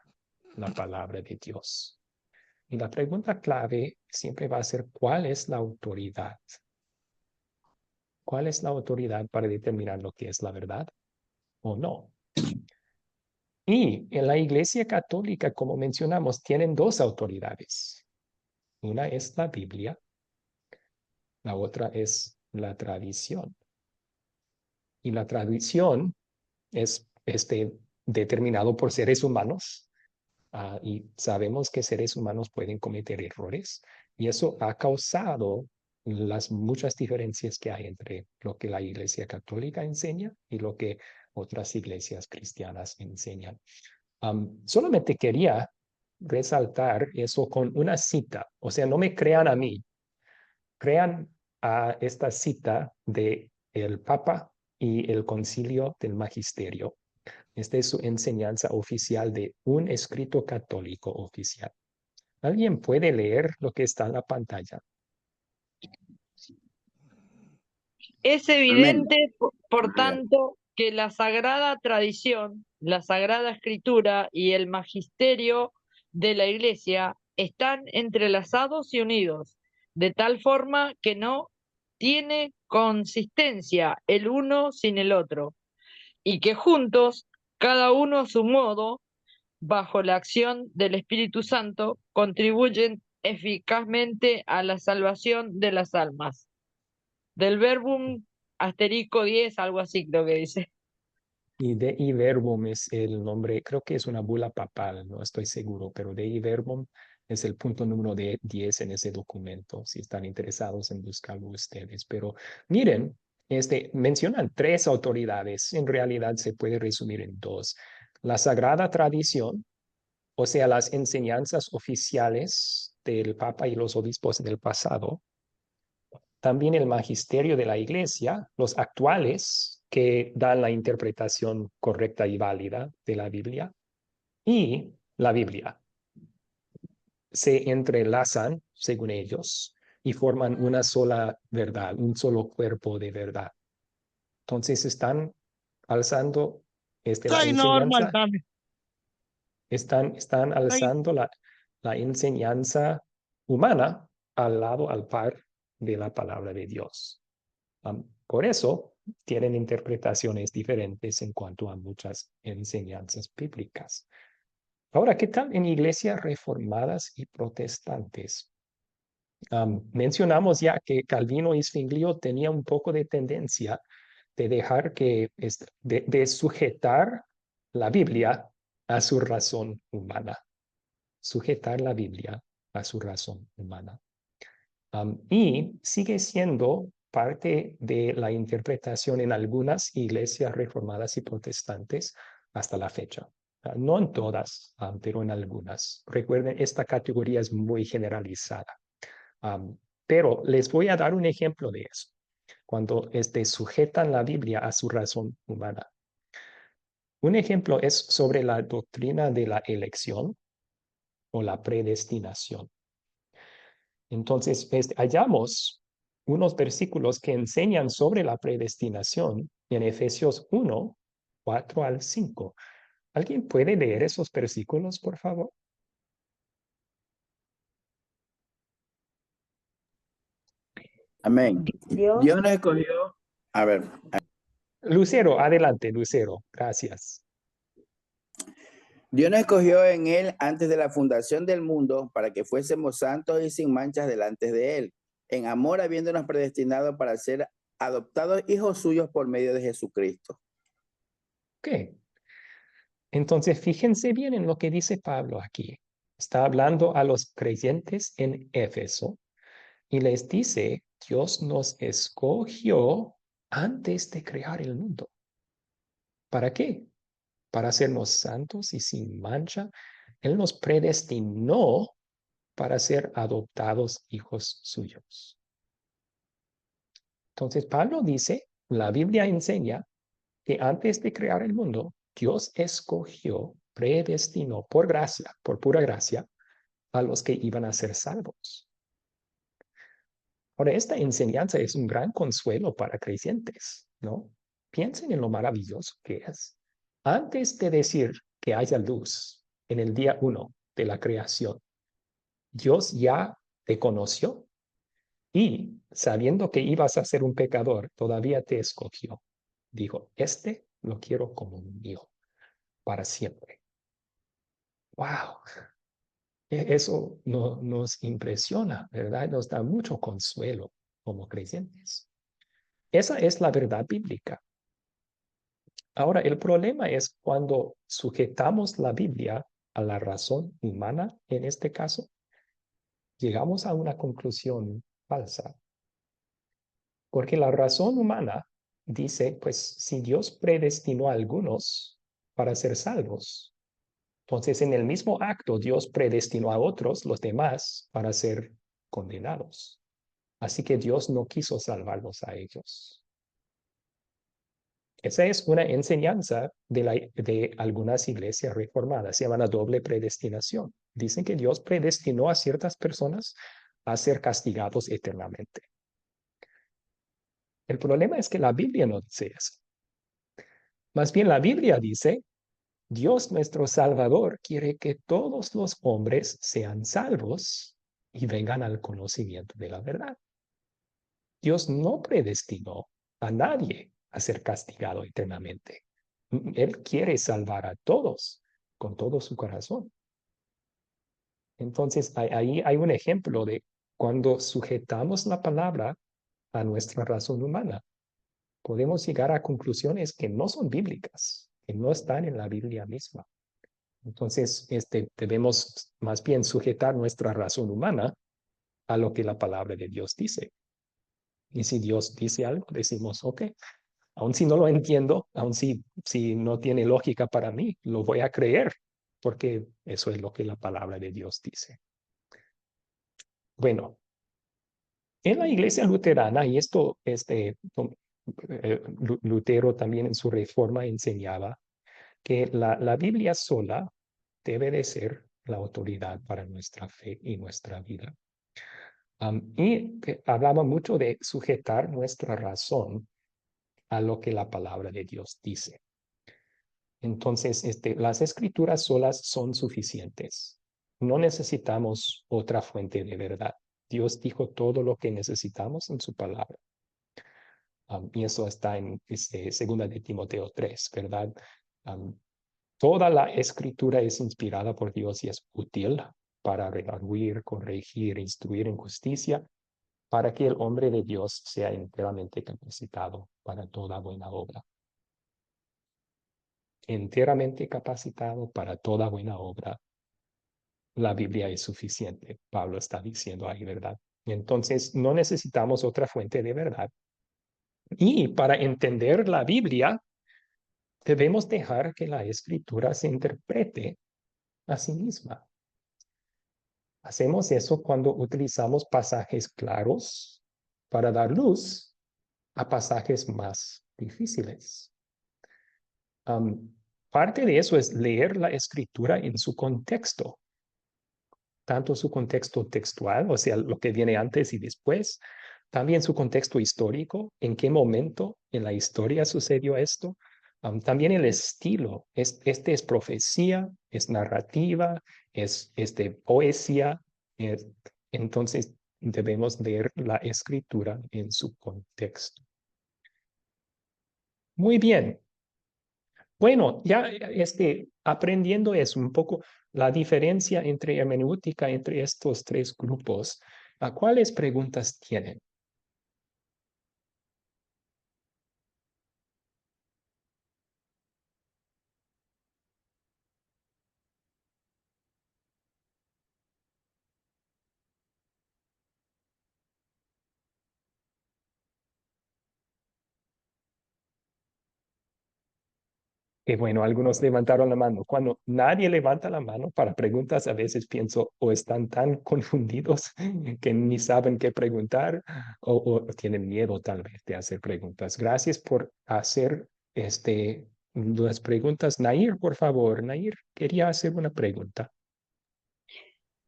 S1: la palabra de Dios. Y la pregunta clave siempre va a ser, ¿cuál es la autoridad? ¿Cuál es la autoridad para determinar lo que es la verdad o no? Y en la Iglesia Católica, como mencionamos, tienen dos autoridades. Una es la Biblia, la otra es la tradición. Y la tradición es determinado por seres humanos. Y sabemos que seres humanos pueden cometer errores y eso ha causado las muchas diferencias que hay entre lo que la Iglesia Católica enseña y lo que otras iglesias cristianas enseñan. Solamente quería resaltar eso con una cita. O sea, no me crean a mí, crean a esta cita de el Papa y el Concilio del Magisterio. Esta es su enseñanza oficial de un escrito católico oficial. ¿Alguien puede leer lo que está en la pantalla?
S11: Es
S3: Amén.
S11: evidente, por tanto, que la sagrada tradición, la sagrada escritura y el magisterio de la Iglesia están entrelazados y unidos, de tal forma que no tiene consistencia el uno sin el otro, y que juntos, cada uno a su modo, bajo la acción del Espíritu Santo, contribuyen eficazmente a la salvación de las almas. Del verbum asterisco 10, algo así creo que dice.
S1: Y Dei Verbum es el nombre, creo que es una bula papal, no estoy seguro, pero Dei Verbum es el punto número 10 en ese documento, si están interesados en buscarlo ustedes. Pero miren, mencionan 3 autoridades, en realidad se puede resumir en 2. La Sagrada Tradición, o sea, las enseñanzas oficiales del Papa y los obispos del pasado. También el magisterio de la Iglesia, los actuales, que dan la interpretación correcta y válida de la Biblia, y la Biblia. Se entrelazan, según ellos, y forman una sola verdad, un solo cuerpo de verdad. Entonces están alzando la
S13: Soy normal
S1: enseñanza,
S13: también.
S1: están alzando la enseñanza humana al par de la palabra de Dios. Por eso tienen interpretaciones diferentes en cuanto a muchas enseñanzas bíblicas. Ahora, ¿qué tal en iglesias reformadas y protestantes? Mencionamos ya que Calvino y Zwinglio tenían un poco de tendencia de dejar de sujetar la Biblia a su razón humana. Sujetar la Biblia a su razón humana. Y sigue siendo parte de la interpretación en algunas iglesias reformadas y protestantes hasta la fecha. No en todas, pero en algunas. Recuerden, esta categoría es muy generalizada. Pero les voy a dar un ejemplo de eso. Cuando sujetan la Biblia a su razón humana. Un ejemplo es sobre la doctrina de la elección o la predestinación. Entonces, hallamos unos versículos que enseñan sobre la predestinación en Efesios 1, 4 al 5. ¿Alguien puede leer esos versículos, por favor?
S3: Amén. Dios nos escogió. A ver.
S1: Lucero, adelante, Lucero. Gracias.
S3: Dios nos escogió en Él antes de la fundación del mundo para que fuésemos santos y sin manchas delante de Él, en amor habiéndonos predestinado para ser adoptados hijos suyos por medio de Jesucristo.
S1: Ok. Entonces, fíjense bien en lo que dice Pablo aquí. Está hablando a los creyentes en Éfeso y les dice, Dios nos escogió antes de crear el mundo. ¿Para qué? Para hacernos santos y sin mancha. Él nos predestinó para ser adoptados hijos suyos. Entonces, Pablo dice, la Biblia enseña que antes de crear el mundo, Dios escogió, predestinó por gracia, por pura gracia, a los que iban a ser salvos. Ahora, esta enseñanza es un gran consuelo para creyentes, ¿no? Piensen en lo maravilloso que es. Antes de decir que haya luz en el día 1 de la creación, Dios ya te conoció y sabiendo que ibas a ser un pecador, todavía te escogió. Dijo, lo quiero como mío para siempre. ¡Wow! Eso nos impresiona, ¿verdad? Nos da mucho consuelo como creyentes. Esa es la verdad bíblica. Ahora, el problema es cuando sujetamos la Biblia a la razón humana, en este caso, llegamos a una conclusión falsa. Porque la razón humana dice, pues si Dios predestinó a algunos para ser salvos, Entonces, en el mismo acto, Dios predestinó a otros, los demás, para ser condenados. Así que Dios no quiso salvarlos a ellos. Esa es una enseñanza de algunas iglesias reformadas. Se llama la doble predestinación. Dicen que Dios predestinó a ciertas personas a ser castigados eternamente. El problema es que la Biblia no dice eso. Más bien la Biblia dice, Dios nuestro Salvador quiere que todos los hombres sean salvos y vengan al conocimiento de la verdad. Dios no predestinó a nadie a ser castigado eternamente. Él quiere salvar a todos con todo su corazón. Entonces, ahí hay un ejemplo de cuando sujetamos la palabra a nuestra razón humana, podemos llegar a conclusiones que no son bíblicas, que no están en la Biblia misma. Entonces, debemos más bien sujetar nuestra razón humana a lo que la palabra de Dios dice. Y si Dios dice algo, decimos, ok, aun si no lo entiendo, aun si no tiene lógica para mí, lo voy a creer, porque eso es lo que la palabra de Dios dice. Bueno, en la iglesia luterana, y esto, Lutero también en su reforma enseñaba que la Biblia sola debe de ser la autoridad para nuestra fe y nuestra vida. Y que hablaba mucho de sujetar nuestra razón a lo que la palabra de Dios dice. Entonces, las escrituras solas son suficientes. No necesitamos otra fuente de verdad. Dios dijo todo lo que necesitamos en su palabra. Y eso está en 2 de Timoteo 3, ¿verdad? Toda la escritura es inspirada por Dios y es útil para redarguir, corregir, instruir en justicia, para que el hombre de Dios sea enteramente capacitado para toda buena obra. Enteramente capacitado para toda buena obra. La Biblia es suficiente, Pablo está diciendo ahí, ¿verdad? Entonces, no necesitamos otra fuente de verdad. Y para entender la Biblia, debemos dejar que la escritura se interprete a sí misma. Hacemos eso cuando utilizamos pasajes claros para dar luz a pasajes más difíciles. Parte de eso es leer la escritura en su contexto, tanto su contexto textual, o sea, lo que viene antes y después, también su contexto histórico, en qué momento en la historia sucedió esto, también el estilo, este es profecía, es narrativa, es de poesía, entonces debemos leer la escritura en su contexto. Muy bien. Bueno, ya aprendiendo es un poco la diferencia entre hermenéutica entre estos tres grupos. ¿Cuáles preguntas tienen? Que bueno, algunos levantaron la mano. Cuando nadie levanta la mano para preguntas, a veces pienso o están tan confundidos que ni saben qué preguntar o tienen miedo tal vez de hacer preguntas. Gracias por hacer las preguntas. Nair, por favor. Nair, quería hacer una pregunta.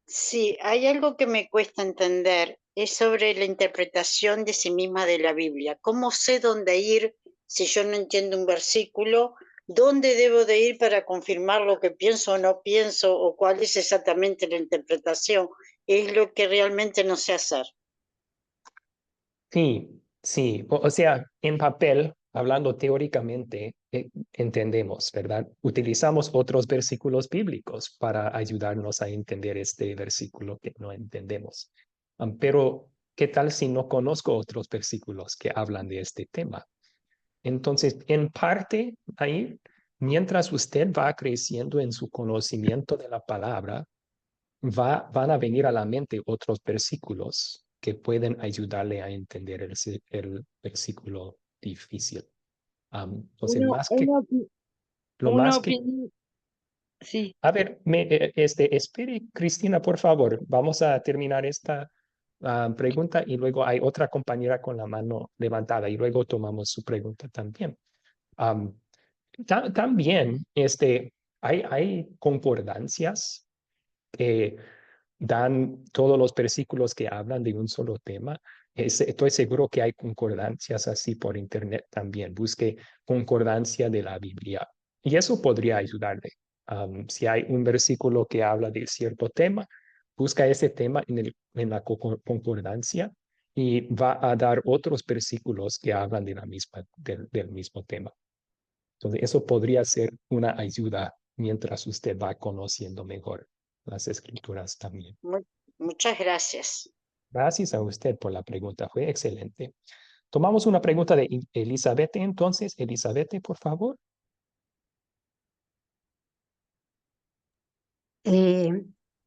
S10: Sí, hay algo que me cuesta entender, es sobre la interpretación de sí misma de la Biblia. ¿Cómo sé dónde ir si yo no entiendo un versículo? ¿Dónde debo de ir para confirmar lo que pienso o no pienso? ¿O cuál es exactamente la interpretación? Es lo que realmente no sé hacer.
S1: Sí, sí. O sea, en papel, hablando teóricamente, entendemos, ¿verdad? Utilizamos otros versículos bíblicos para ayudarnos a entender este versículo que no entendemos. Pero, ¿qué tal si no conozco otros versículos que hablan de este tema? Entonces, en parte, ahí, mientras usted va creciendo en su conocimiento de la palabra, van a venir a la mente otros versículos que pueden ayudarle a entender el versículo difícil. Entonces,
S11: Uno,
S1: más que
S11: uno,
S1: lo
S11: una
S1: más que
S11: opinión, Sí.
S1: A ver, espere, Cristina, por favor. Vamos a terminar esta pregunta y luego hay otra compañera con la mano levantada y luego tomamos su pregunta también. Am, también hay concordancias que dan todos los versículos que hablan de un solo tema. Estoy seguro que hay concordancias así por internet también. Busque concordancia de la Biblia y eso podría ayudarle. Si hay un versículo que habla de cierto tema, busca ese tema en la concordancia y va a dar otros versículos que hablan de del mismo tema. Entonces, eso podría ser una ayuda mientras usted va conociendo mejor las escrituras también.
S10: Muchas gracias.
S1: Gracias a usted por la pregunta, fue excelente. Tomamos una pregunta de Elizabeth entonces. Elizabeth, por favor.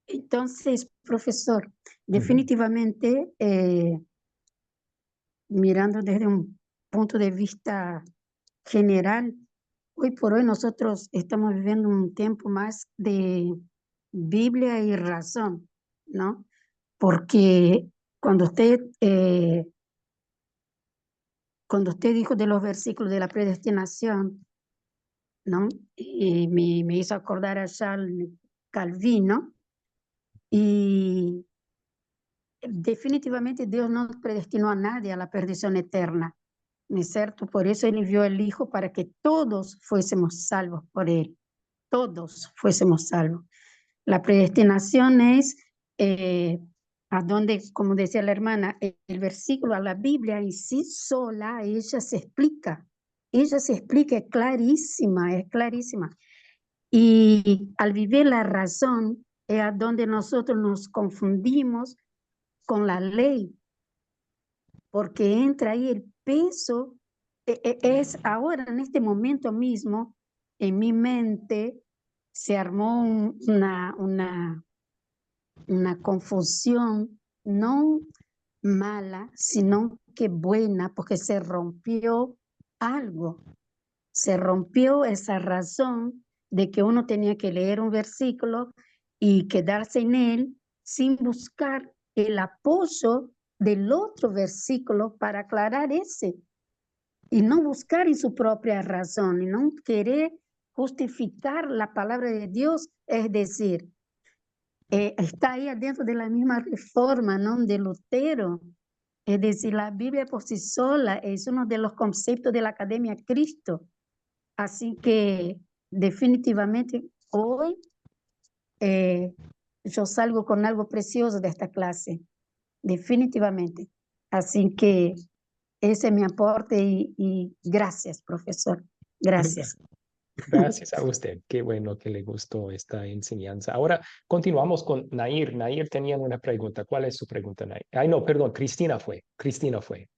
S9: Entonces, profesor, definitivamente, mirando desde un punto de vista general, hoy por hoy nosotros estamos viviendo un tiempo más de Biblia y razón, ¿no? Porque cuando usted dijo de los versículos de la predestinación, ¿no? Y me hizo acordar a Charles Calvino, y definitivamente Dios no predestinó a nadie a la perdición eterna, ¿no es cierto? Por eso Él envió al Hijo para que todos fuésemos salvos por Él, todos fuésemos salvos. La predestinación es a donde, como decía la hermana, el versículo, a la Biblia en sí sola, ella se explica, es clarísima, es clarísima. Y al vivir la razón es a donde nosotros nos confundimos con la ley, porque entra ahí el peso, es ahora en este momento mismo, en mi mente se armó una confusión, no mala, sino que buena, porque se rompió algo, se rompió esa razón de que uno tenía que leer un versículo y quedarse en él sin buscar el apoyo del otro versículo para aclarar ese, y no buscar en su propia razón, y no querer justificar la palabra de Dios, es decir, está ahí adentro de la misma reforma, ¿no? De Lutero. Es decir, la Biblia por sí sola es uno de los conceptos de la Academia Cristo. Así que definitivamente hoy yo salgo con algo precioso de esta clase, definitivamente. Así que ese es mi aporte y gracias, profesor. Gracias.
S1: Gracias a usted. Qué bueno que le gustó esta enseñanza. Ahora continuamos con Nair. Nair tenía una pregunta. ¿Cuál es su pregunta, Nair? Ay, no, perdón, Cristina fue. Cristina fue.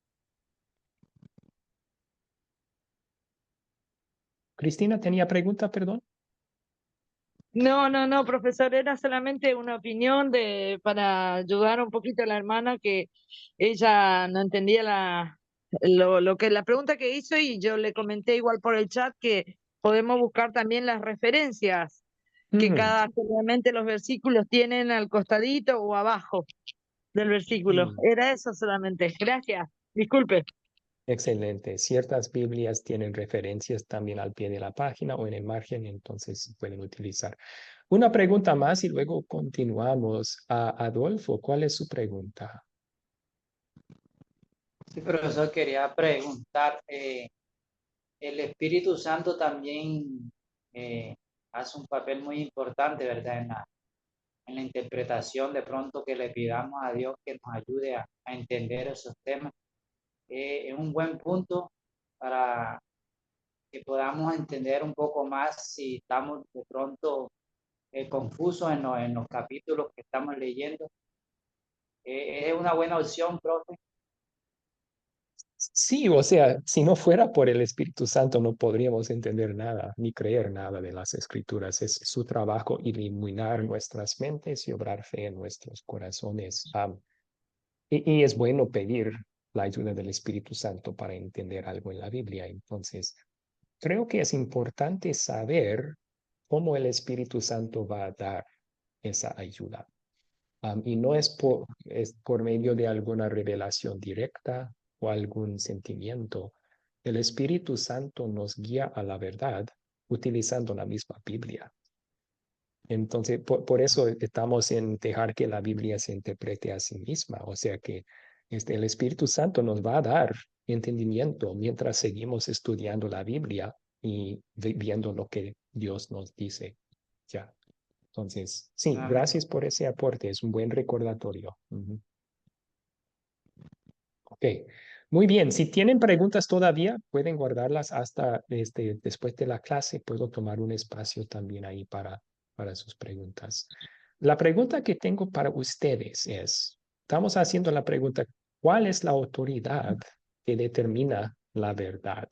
S1: Cristina tenía pregunta, perdón.
S11: No, profesor, era solamente una opinión para ayudar un poquito a la hermana, que ella no entendía la pregunta que hizo, y yo le comenté igual por el chat que podemos buscar también las referencias que generalmente los versículos tienen al costadito o abajo del versículo. Era eso solamente. Gracias. Disculpe.
S1: Excelente. Ciertas Biblias tienen referencias también al pie de la página o en el margen, entonces pueden utilizar. Una pregunta más y luego continuamos. Adolfo, ¿cuál es su pregunta?
S13: Sí, profesor, quería preguntar, el Espíritu Santo también hace un papel muy importante, ¿verdad? En la interpretación, de pronto que le pidamos a Dios que nos ayude a entender esos temas. Es un buen punto para que podamos entender un poco más si estamos de pronto confusos en los capítulos que estamos leyendo. Es una buena opción, profe.
S1: Sí, o sea, si no fuera por el Espíritu Santo no podríamos entender nada ni creer nada de las Escrituras. Es su trabajo iluminar nuestras mentes y obrar fe en nuestros corazones. Y es bueno pedir la ayuda del Espíritu Santo para entender algo en la Biblia. Entonces, creo que es importante saber cómo el Espíritu Santo va a dar esa ayuda. Y no es por medio de alguna revelación directa o algún sentimiento. El Espíritu Santo nos guía a la verdad utilizando la misma Biblia. Entonces, por eso estamos en dejar que la Biblia se interprete a sí misma. O sea que el Espíritu Santo nos va a dar entendimiento mientras seguimos estudiando la Biblia y viendo lo que Dios nos dice. Ya. Entonces, sí,
S13: Amén.
S1: gracias por ese aporte. Es un buen recordatorio. Ok. Muy bien. Si tienen preguntas todavía, pueden guardarlas hasta después de la clase. Puedo tomar un espacio también ahí para sus preguntas. La pregunta que tengo para ustedes es, estamos haciendo la pregunta, ¿cuál es la autoridad que determina la verdad?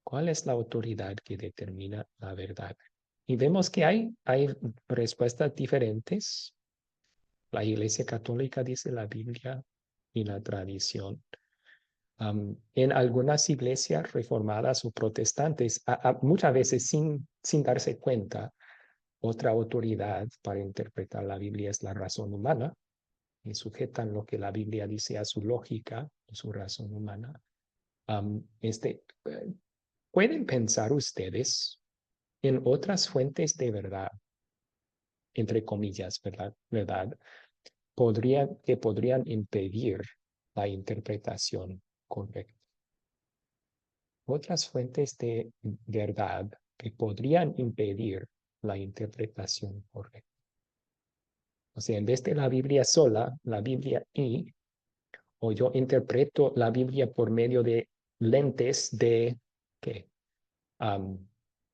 S1: ¿Cuál es la autoridad que determina la verdad? Y vemos que hay respuestas diferentes. La Iglesia Católica dice la Biblia y la tradición. En algunas iglesias reformadas o protestantes, muchas veces sin darse cuenta, otra autoridad para interpretar la Biblia es la razón humana y sujetan lo que la Biblia dice a su lógica, a su razón humana. ¿Pueden pensar ustedes en otras fuentes de verdad, entre comillas, verdad, que podrían impedir la interpretación correcta? Otras fuentes de verdad que podrían impedir la interpretación correcta. O sea, en vez de la Biblia sola, la Biblia o yo interpreto la Biblia por medio de lentes de ¿qué?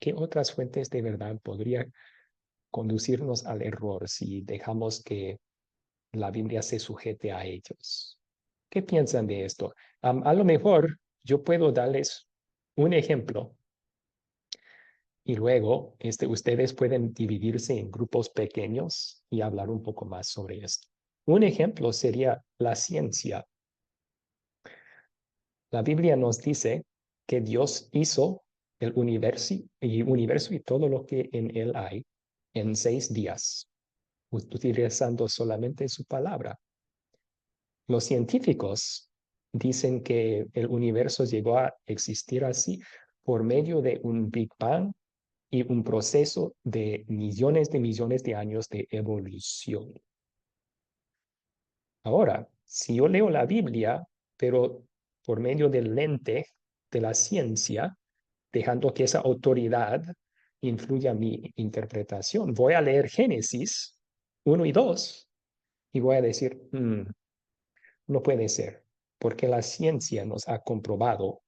S1: ¿Qué otras fuentes de verdad podrían conducirnos al error si dejamos que la Biblia se sujete a ellos? ¿Qué piensan de esto? A lo mejor yo puedo darles un ejemplo y luego ustedes pueden dividirse en grupos pequeños y hablar un poco más sobre esto. Un ejemplo sería la ciencia. La Biblia nos dice que Dios hizo el universo y todo lo que en él hay en 6 días, utilizando solamente su palabra. Los científicos dicen que el universo llegó a existir así por medio de un Big Bang y un proceso de millones de años de evolución. Ahora, si yo leo la Biblia, pero por medio del lente de la ciencia, dejando que esa autoridad influya en mi interpretación, voy a leer Génesis 1 y 2 y voy a decir, no puede ser, porque la ciencia nos ha comprobado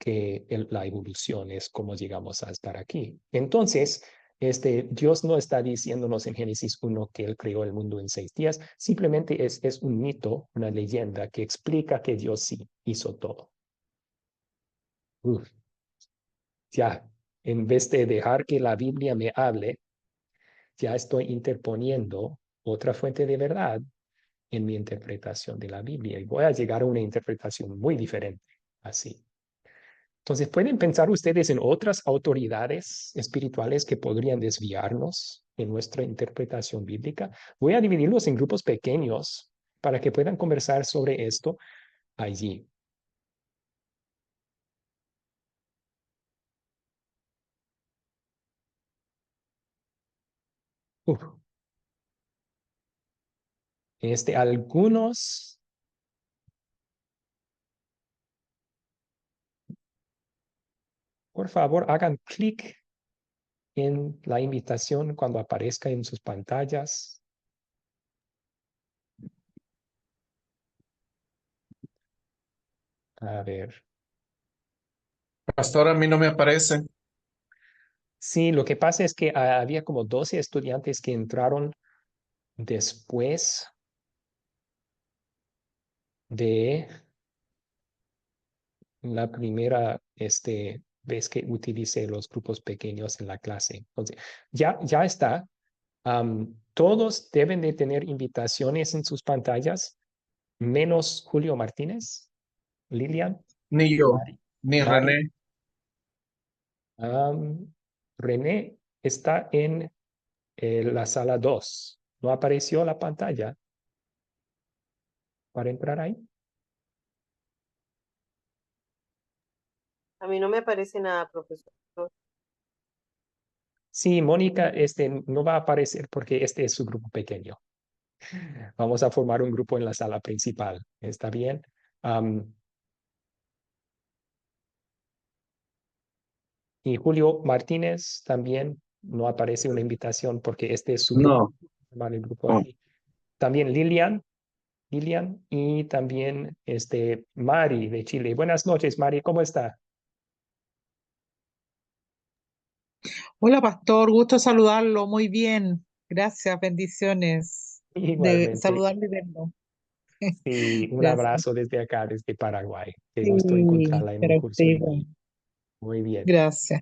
S1: que la evolución es como llegamos a estar aquí. Entonces, Dios no está diciéndonos en Génesis 1 que Él creó el mundo en 6 días, simplemente es un mito, una leyenda que explica que Dios sí hizo todo. Ya, en vez de dejar que la Biblia me hable, ya estoy interponiendo otra fuente de verdad en mi interpretación de la Biblia y voy a llegar a una interpretación muy diferente así. Entonces, ¿pueden pensar ustedes en otras autoridades espirituales que podrían desviarnos en nuestra interpretación bíblica? Voy a dividirlos en grupos pequeños para que puedan conversar sobre esto allí. Algunos por favor, hagan clic en la invitación cuando aparezca en sus pantallas. A ver.
S4: Pastor, a mí no me aparece.
S1: Sí, lo que pasa es que había como 12 estudiantes que entraron después de la primera vez que utilicé los grupos pequeños en la clase. Entonces, ya está. Todos deben de tener invitaciones en sus pantallas, menos Julio Martínez, Lilian.
S4: Ni yo, ni
S1: Mari.
S4: René.
S1: René, está en la sala 2. ¿No apareció la pantalla para entrar ahí?
S14: A mí no me aparece nada, profesor.
S1: Sí, Mónica, no va a aparecer porque este es su grupo pequeño. Vamos a formar un grupo en la sala principal. ¿Está bien? Y Julio Martínez también no aparece una invitación porque este es su grupo.
S12: No.
S1: Formar el grupo aquí. También Lilian y también Mari de Chile. Buenas noches, Mari, ¿cómo está?
S15: Hola, pastor, gusto saludarlo. Muy bien. Gracias, bendiciones. De
S1: Igualmente.
S15: saludarlo y verlo.
S1: Sí, un
S15: Gracias.
S1: abrazo desde acá, desde Paraguay. Qué gusto
S15: Sí,
S1: encontrarla en un
S15: para
S1: curso
S15: usted
S1: en
S15: igual.
S1: línea. Muy bien.
S15: Gracias.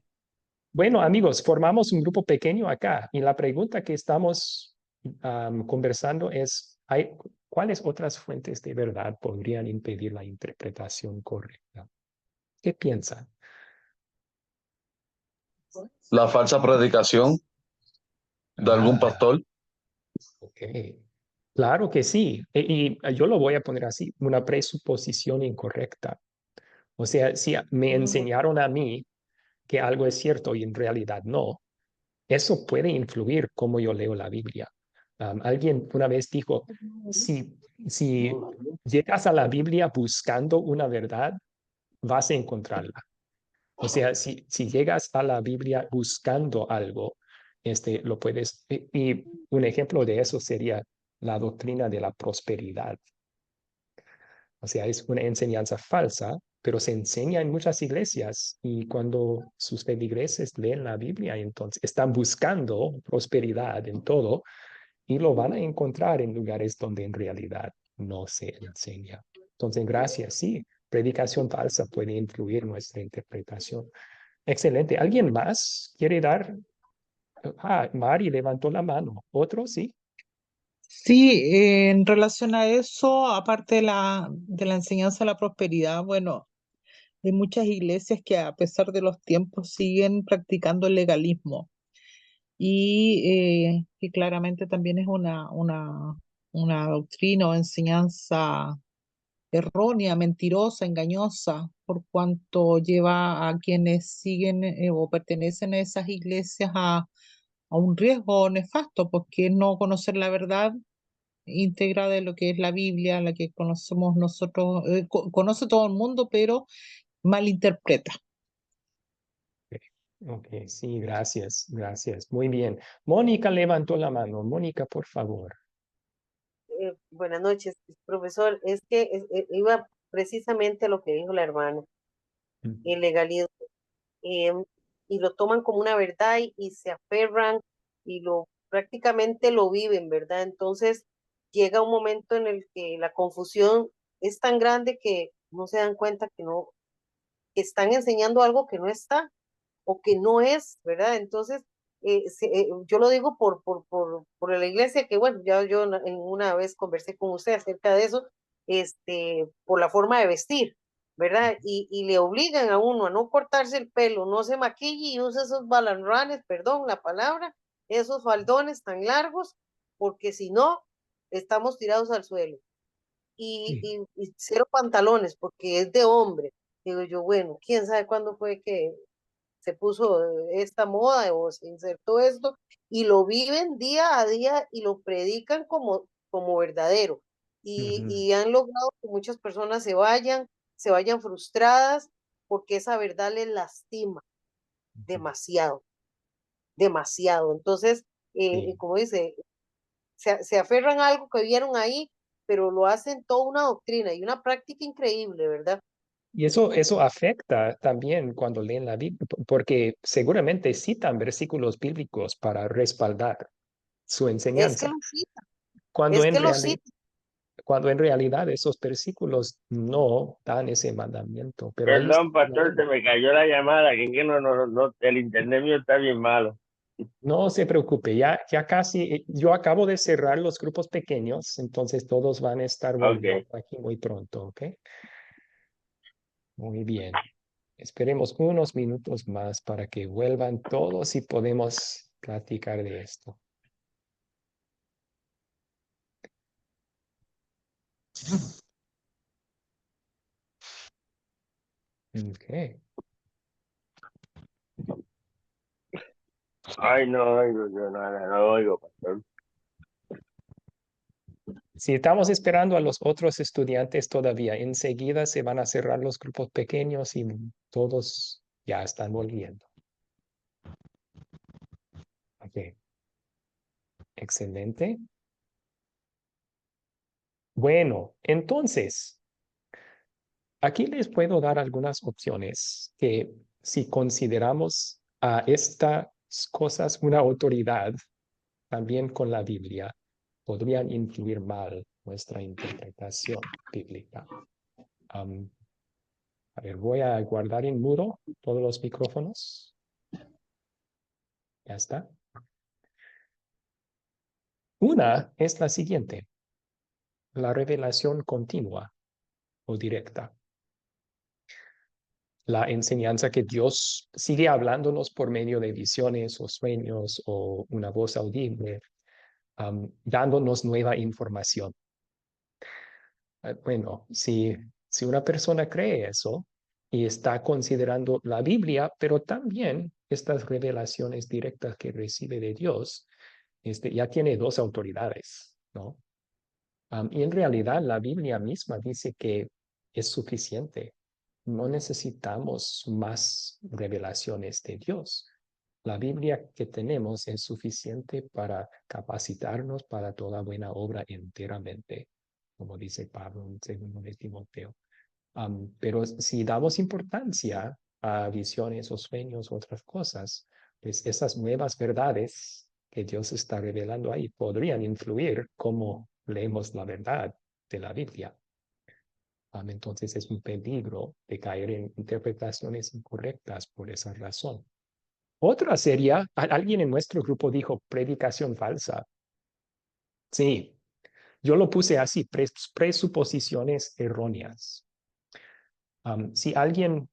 S1: Bueno, amigos, formamos un grupo pequeño acá y la pregunta que estamos conversando es, ¿cuáles otras fuentes de verdad podrían impedir la interpretación correcta? ¿Qué piensan?
S12: La falsa predicación de algún pastor.
S1: Ok. Claro que sí. Y yo lo voy a poner así, una presuposición incorrecta. O sea, si me enseñaron a mí que algo es cierto y en realidad no, eso puede influir cómo yo leo la Biblia. Alguien una vez dijo, si llegas a la Biblia buscando una verdad, vas a encontrarla. O sea, si llegas a la Biblia buscando algo, lo puedes. Y un ejemplo de eso sería la doctrina de la prosperidad. O sea, es una enseñanza falsa, pero se enseña en muchas iglesias y cuando sus feligreses leen la Biblia, entonces están buscando prosperidad en todo y lo van a encontrar en lugares donde en realidad no se enseña. Entonces, gracias. Sí, predicación falsa puede influir nuestra interpretación. Excelente. ¿Alguien más quiere dar? Mari levantó la mano. ¿Otro? Sí.
S15: Sí, en relación a eso, aparte de la enseñanza de la prosperidad, bueno, hay muchas iglesias que a pesar de los tiempos siguen practicando el legalismo y que claramente también es una doctrina o enseñanza errónea, mentirosa, engañosa, por cuanto lleva a quienes siguen o pertenecen a esas iglesias a un riesgo nefasto, porque es no conocer la verdad íntegra de lo que es la Biblia, la que conocemos nosotros, conoce todo el mundo, pero malinterpreta.
S1: Ok, sí, gracias, gracias. Muy bien. Mónica levantó la mano. Mónica, por favor.
S14: Buenas noches, profesor. Es que iba precisamente a lo que dijo la hermana, el legalismo, y lo toman como una verdad y se aferran y prácticamente lo viven, ¿verdad? Entonces llega un momento en el que la confusión es tan grande que no se dan cuenta que están enseñando algo que no está o que no es, ¿verdad? Entonces, yo lo digo por la iglesia, que bueno, ya yo en una vez conversé con usted acerca de eso, por la forma de vestir, ¿verdad? Y le obligan a uno a no cortarse el pelo, no se maquille y usa esos balanranes, perdón la palabra, esos faldones tan largos, porque si no, estamos tirados al suelo. Y cero pantalones, porque es de hombre. Digo yo, bueno, quién sabe cuándo fue que se puso esta moda o se insertó esto y lo viven día a día y lo predican como verdadero. Y han logrado que muchas personas se vayan frustradas porque esa verdad les lastima demasiado, demasiado. Entonces, como dice, se aferran a algo que vieron ahí, pero lo hacen toda una doctrina y una práctica increíble, ¿verdad?
S1: Y eso afecta también cuando leen la Biblia, porque seguramente citan versículos bíblicos para respaldar su
S14: Es que
S1: enseñanza,
S14: lo citan,
S1: cuando
S14: es
S1: en
S14: que lo
S1: realidad,
S14: citan.
S1: cuando en realidad esos versículos no dan ese mandamiento, pero ellos
S7: Perdón, pastor, se me cayó la llamada, que es que no, el internet mío está bien malo.
S1: no se preocupe, ya casi, yo acabo de cerrar los grupos pequeños, entonces todos van a estar volviendo
S7: Ok.
S1: aquí muy pronto, ¿ok? Muy bien. Esperemos unos minutos más para que vuelvan todos y podemos platicar de esto. Okay.
S7: Ay, no oigo yo nada, no oigo, pastor.
S1: Si estamos esperando a los otros estudiantes todavía, enseguida se van a cerrar los grupos pequeños y todos ya están volviendo. Ok. Excelente. Bueno, entonces, aquí les puedo dar algunas opciones que si consideramos a estas cosas una autoridad, también con la Biblia, podrían influir mal nuestra interpretación bíblica. A ver, voy a guardar en mudo todos los micrófonos. Ya está. Una es la siguiente: la revelación continua o directa. La enseñanza que Dios sigue hablándonos por medio de visiones o sueños o una voz audible, dándonos nueva información. Bueno, si una persona cree eso y está considerando la Biblia, pero también estas revelaciones directas que recibe de Dios, ya tiene dos autoridades, ¿no? Y en realidad la Biblia misma dice que es suficiente. No necesitamos más revelaciones de Dios. La Biblia que tenemos es suficiente para capacitarnos para toda buena obra enteramente, como dice Pablo en 2 de Timoteo. Pero si damos importancia a visiones o sueños u otras cosas, pues esas nuevas verdades que Dios está revelando ahí podrían influir cómo leemos la verdad de la Biblia. Entonces es un peligro de caer en interpretaciones incorrectas por esa razón. Otra sería, alguien en nuestro grupo dijo predicación falsa. Sí, yo lo puse así, presuposiciones erróneas. Si alguien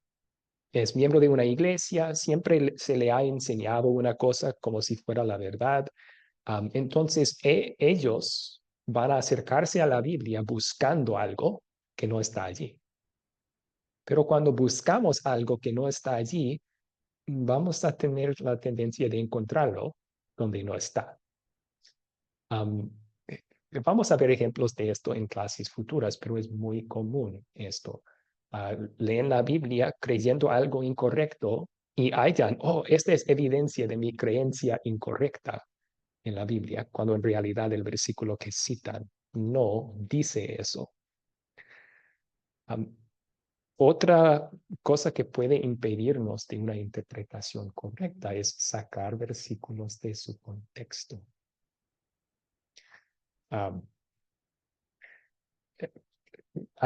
S1: es miembro de una iglesia, siempre se le ha enseñado una cosa como si fuera la verdad. Entonces ellos van a acercarse a la Biblia buscando algo que no está allí. Pero cuando buscamos algo que no está allí, vamos a tener la tendencia de encontrarlo donde no está. Vamos a ver ejemplos de esto en clases futuras, pero es muy común esto. Leen la Biblia creyendo algo incorrecto y hallan, oh, esta es evidencia de mi creencia incorrecta en la Biblia, cuando en realidad el versículo que citan no dice eso. Otra cosa que puede impedirnos de una interpretación correcta es sacar versículos de su contexto.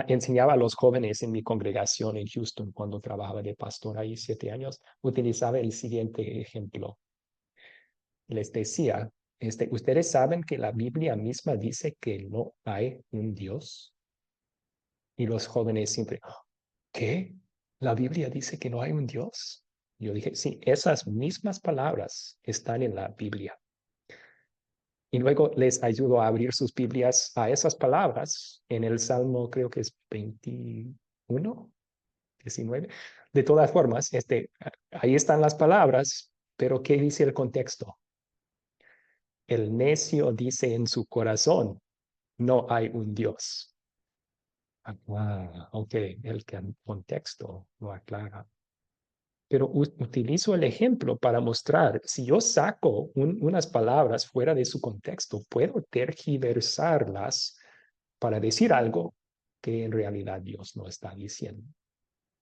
S1: Enseñaba a los jóvenes en mi congregación en Houston cuando trabajaba de pastor ahí 7 años, utilizaba el siguiente ejemplo. Les decía, ustedes saben que la Biblia misma dice que no hay un Dios. Y los jóvenes siempre, ¿qué? ¿La Biblia dice que no hay un Dios? Yo dije, sí, esas mismas palabras están en la Biblia. Y luego les ayudo a abrir sus Biblias a esas palabras en el Salmo, creo que es 21, 19. De todas formas, ahí están las palabras, pero ¿qué dice el contexto? El necio dice en su corazón, no hay un Dios. Ok, el contexto lo aclara. Pero utilizo el ejemplo para mostrar, si yo saco unas palabras fuera de su contexto, puedo tergiversarlas para decir algo que en realidad Dios no está diciendo.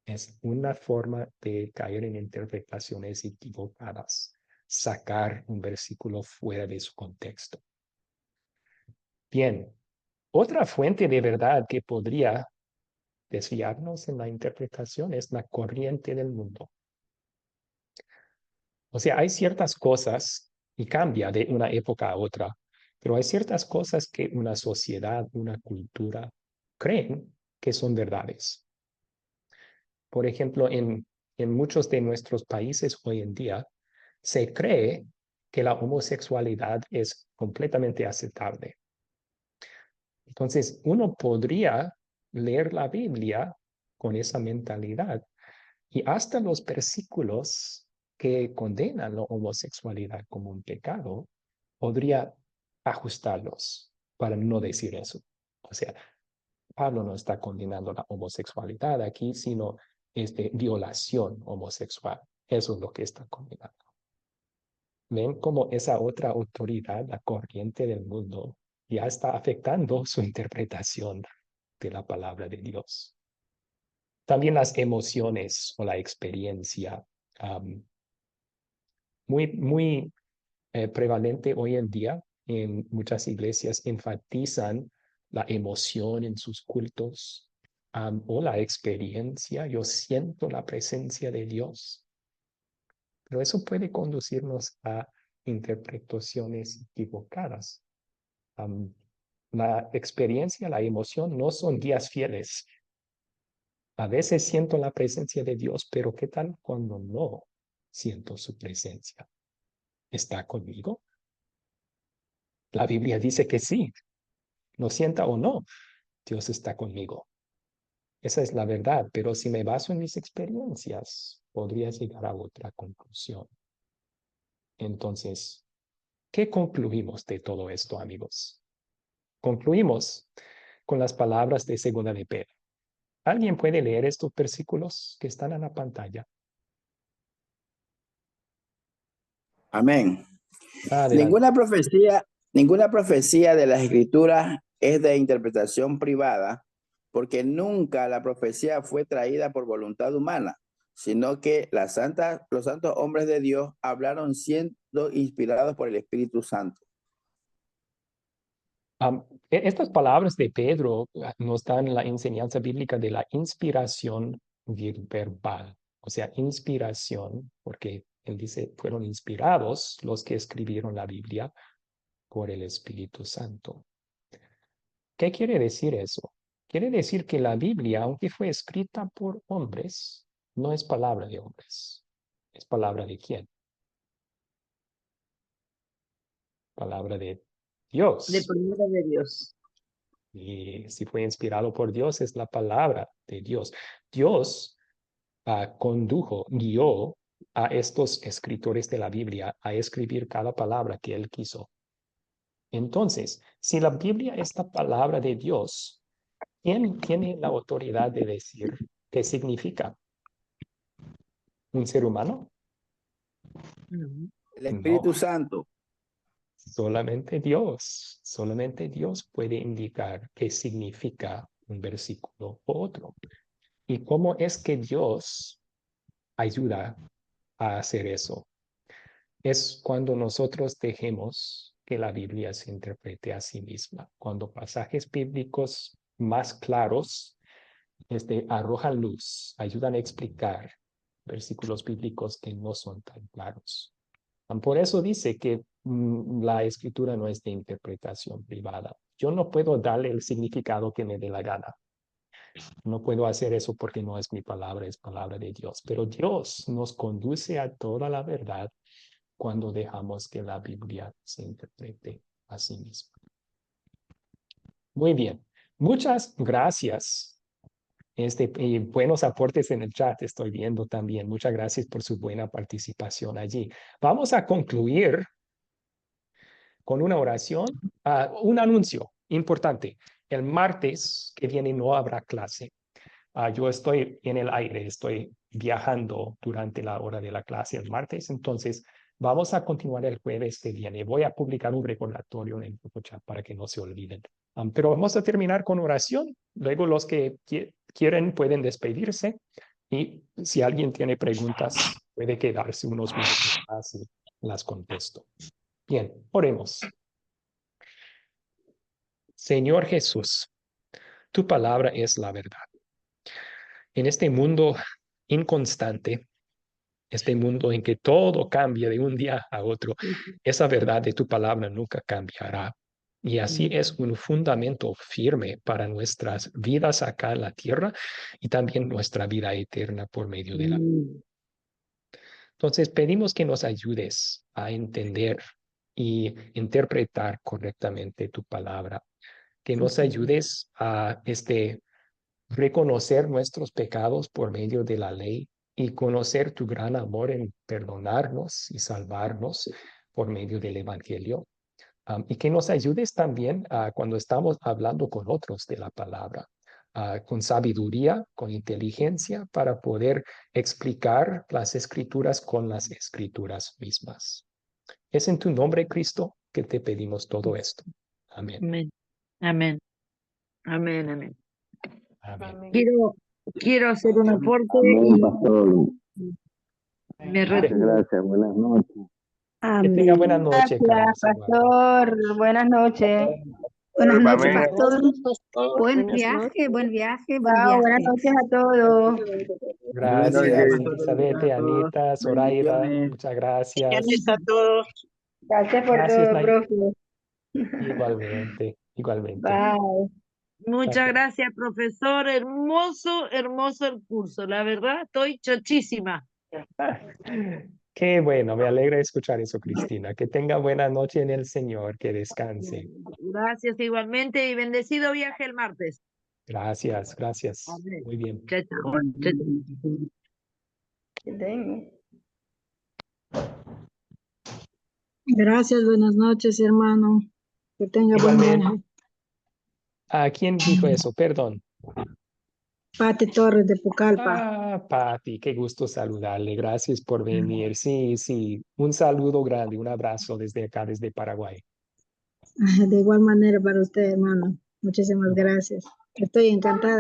S1: Es una forma de caer en interpretaciones equivocadas, sacar un versículo fuera de su contexto. Bien, otra fuente de verdad que podría desviarnos en la interpretación es la corriente del mundo. O sea, hay ciertas cosas, y cambia de una época a otra, pero hay ciertas cosas que una sociedad, una cultura, creen que son verdades. Por ejemplo, en muchos de nuestros países hoy en día, se cree que la homosexualidad es completamente aceptable. Entonces, uno podría leer la Biblia con esa mentalidad y hasta los versículos que condenan la homosexualidad como un pecado, podría ajustarlos para no decir eso. O sea, Pablo no está condenando la homosexualidad aquí, sino violación homosexual. Eso es lo que está condenando. Ven cómo esa otra autoridad, la corriente del mundo, ya está afectando su interpretación de la palabra de Dios. También las emociones o la experiencia, muy prevalente hoy en día en muchas iglesias, enfatizan la emoción en sus cultos o la experiencia. Yo siento la presencia de Dios. Pero eso puede conducirnos a interpretaciones equivocadas. La experiencia, la emoción no son guías fieles. A veces siento la presencia de Dios, pero ¿qué tal cuando no siento su presencia? ¿Está conmigo? La Biblia dice que sí, lo sienta o no, Dios está conmigo. Esa es la verdad, pero si me baso en mis experiencias, podría llegar a otra conclusión. Entonces, ¿qué concluimos de todo esto, amigos? Concluimos con las palabras de Segunda de Pedro. ¿Alguien puede leer estos versículos que están en la pantalla?
S3: Amén.
S1: Adelante.
S3: Ninguna profecía de las Escrituras es de interpretación privada, porque nunca la profecía fue traída por voluntad humana, sino que los santos hombres de Dios hablaron siendo inspirados por el Espíritu Santo.
S1: Estas palabras de Pedro nos dan la enseñanza bíblica de la inspiración verbal. O sea, inspiración, porque él dice, fueron inspirados los que escribieron la Biblia por el Espíritu Santo. ¿Qué quiere decir eso? Quiere decir que la Biblia, aunque fue escrita por hombres, no es palabra de hombres. ¿Es palabra de quién? Palabra de Dios.
S11: De palabra de Dios.
S1: Y si fue inspirado por Dios, es la palabra de Dios. Dios guió a estos escritores de la Biblia a escribir cada palabra que él quiso. Entonces, si la Biblia es la palabra de Dios, ¿quién tiene la autoridad de decir qué significa? ¿Un ser humano?
S3: El Espíritu Santo.
S1: Solamente Dios puede indicar qué significa un versículo u otro. ¿Y cómo es que Dios ayuda a hacer eso? Es cuando nosotros dejemos que la Biblia se interprete a sí misma. Cuando pasajes bíblicos más claros arrojan luz, ayudan a explicar versículos bíblicos que no son tan claros. Por eso dice que la escritura no es de interpretación privada. Yo no puedo darle el significado que me dé la gana. No puedo hacer eso porque no es mi palabra, es palabra de Dios. Pero Dios nos conduce a toda la verdad cuando dejamos que la Biblia se interprete a sí misma. Muy bien. Muchas gracias. Y buenos aportes en el chat estoy viendo también. Muchas gracias por su buena participación allí. Vamos a concluir con una oración, un anuncio importante. El martes que viene no habrá clase. Yo estoy en el aire, estoy viajando durante la hora de la clase el martes, entonces vamos a continuar el jueves que viene. Voy a publicar un recordatorio en el grupo chat para que no se olviden. Pero vamos a terminar con oración. Luego los que quieren pueden despedirse y si alguien tiene preguntas puede quedarse unos minutos más y las contesto. Bien, oremos. Señor Jesús, tu palabra es la verdad. En este mundo inconstante, este mundo en que todo cambia de un día a otro, esa verdad de tu palabra nunca cambiará. Y así es un fundamento firme para nuestras vidas acá en la tierra y también nuestra vida eterna por medio de la vida. Entonces pedimos que nos ayudes a entender y interpretar correctamente tu palabra, que nos ayudes a reconocer nuestros pecados por medio de la ley y conocer tu gran amor en perdonarnos y salvarnos por medio del Evangelio. Y que nos ayudes también cuando estamos hablando con otros de la palabra, con sabiduría, con inteligencia, para poder explicar las escrituras con las escrituras mismas. Es en tu nombre, Cristo, que te pedimos todo esto. Amén.
S11: Amén. Amén. Amén. Amén.
S1: Amén.
S11: Quiero hacer un aporte
S16: Amén, pastor.
S11: me
S16: Muchas gracias. Buenas noches.
S1: Que tenga buena noche,
S17: Gracias, pastor. Buenas noches.
S9: Buenas noches,
S7: Amén.
S9: pastor. Buen
S17: Buenas
S9: viaje,
S17: noches.
S9: buen viaje, buen
S17: Chao, buenas
S9: viaje.
S17: noches a todos.
S1: Gracias,
S3: Gracias.
S1: Elizabeth, Anita, Zoraida.
S3: Bendiciones.
S1: Muchas gracias.
S10: Bendiciones a todos.
S17: Gracias por
S1: Gracias,
S17: todo,
S1: Nay.
S17: profe.
S1: Igualmente, igualmente.
S17: Bye.
S11: Muchas
S1: Ok.
S11: gracias, profesor. Hermoso, hermoso el curso. La verdad, estoy chochísima.
S1: Qué bueno, me alegra escuchar eso, Cristina. Que tenga buena noche en el Señor, que descanse.
S11: Gracias igualmente y bendecido viaje el martes.
S1: Gracias, gracias.
S11: Amén.
S1: Muy bien.
S11: Chao, chao. Chao, chao.
S17: Que tengan.
S18: Gracias, buenas noches, hermano. Que tenga buen
S1: Igualmente.
S18: viaje.
S1: ¿A quién dijo eso? Perdón.
S18: Pati Torres de Pucallpa.
S1: Pati, qué gusto saludarle. Gracias por venir. Sí, sí. Un saludo grande, un abrazo desde acá, desde Paraguay.
S18: De igual manera para usted, hermano. Muchísimas gracias. Estoy encantada.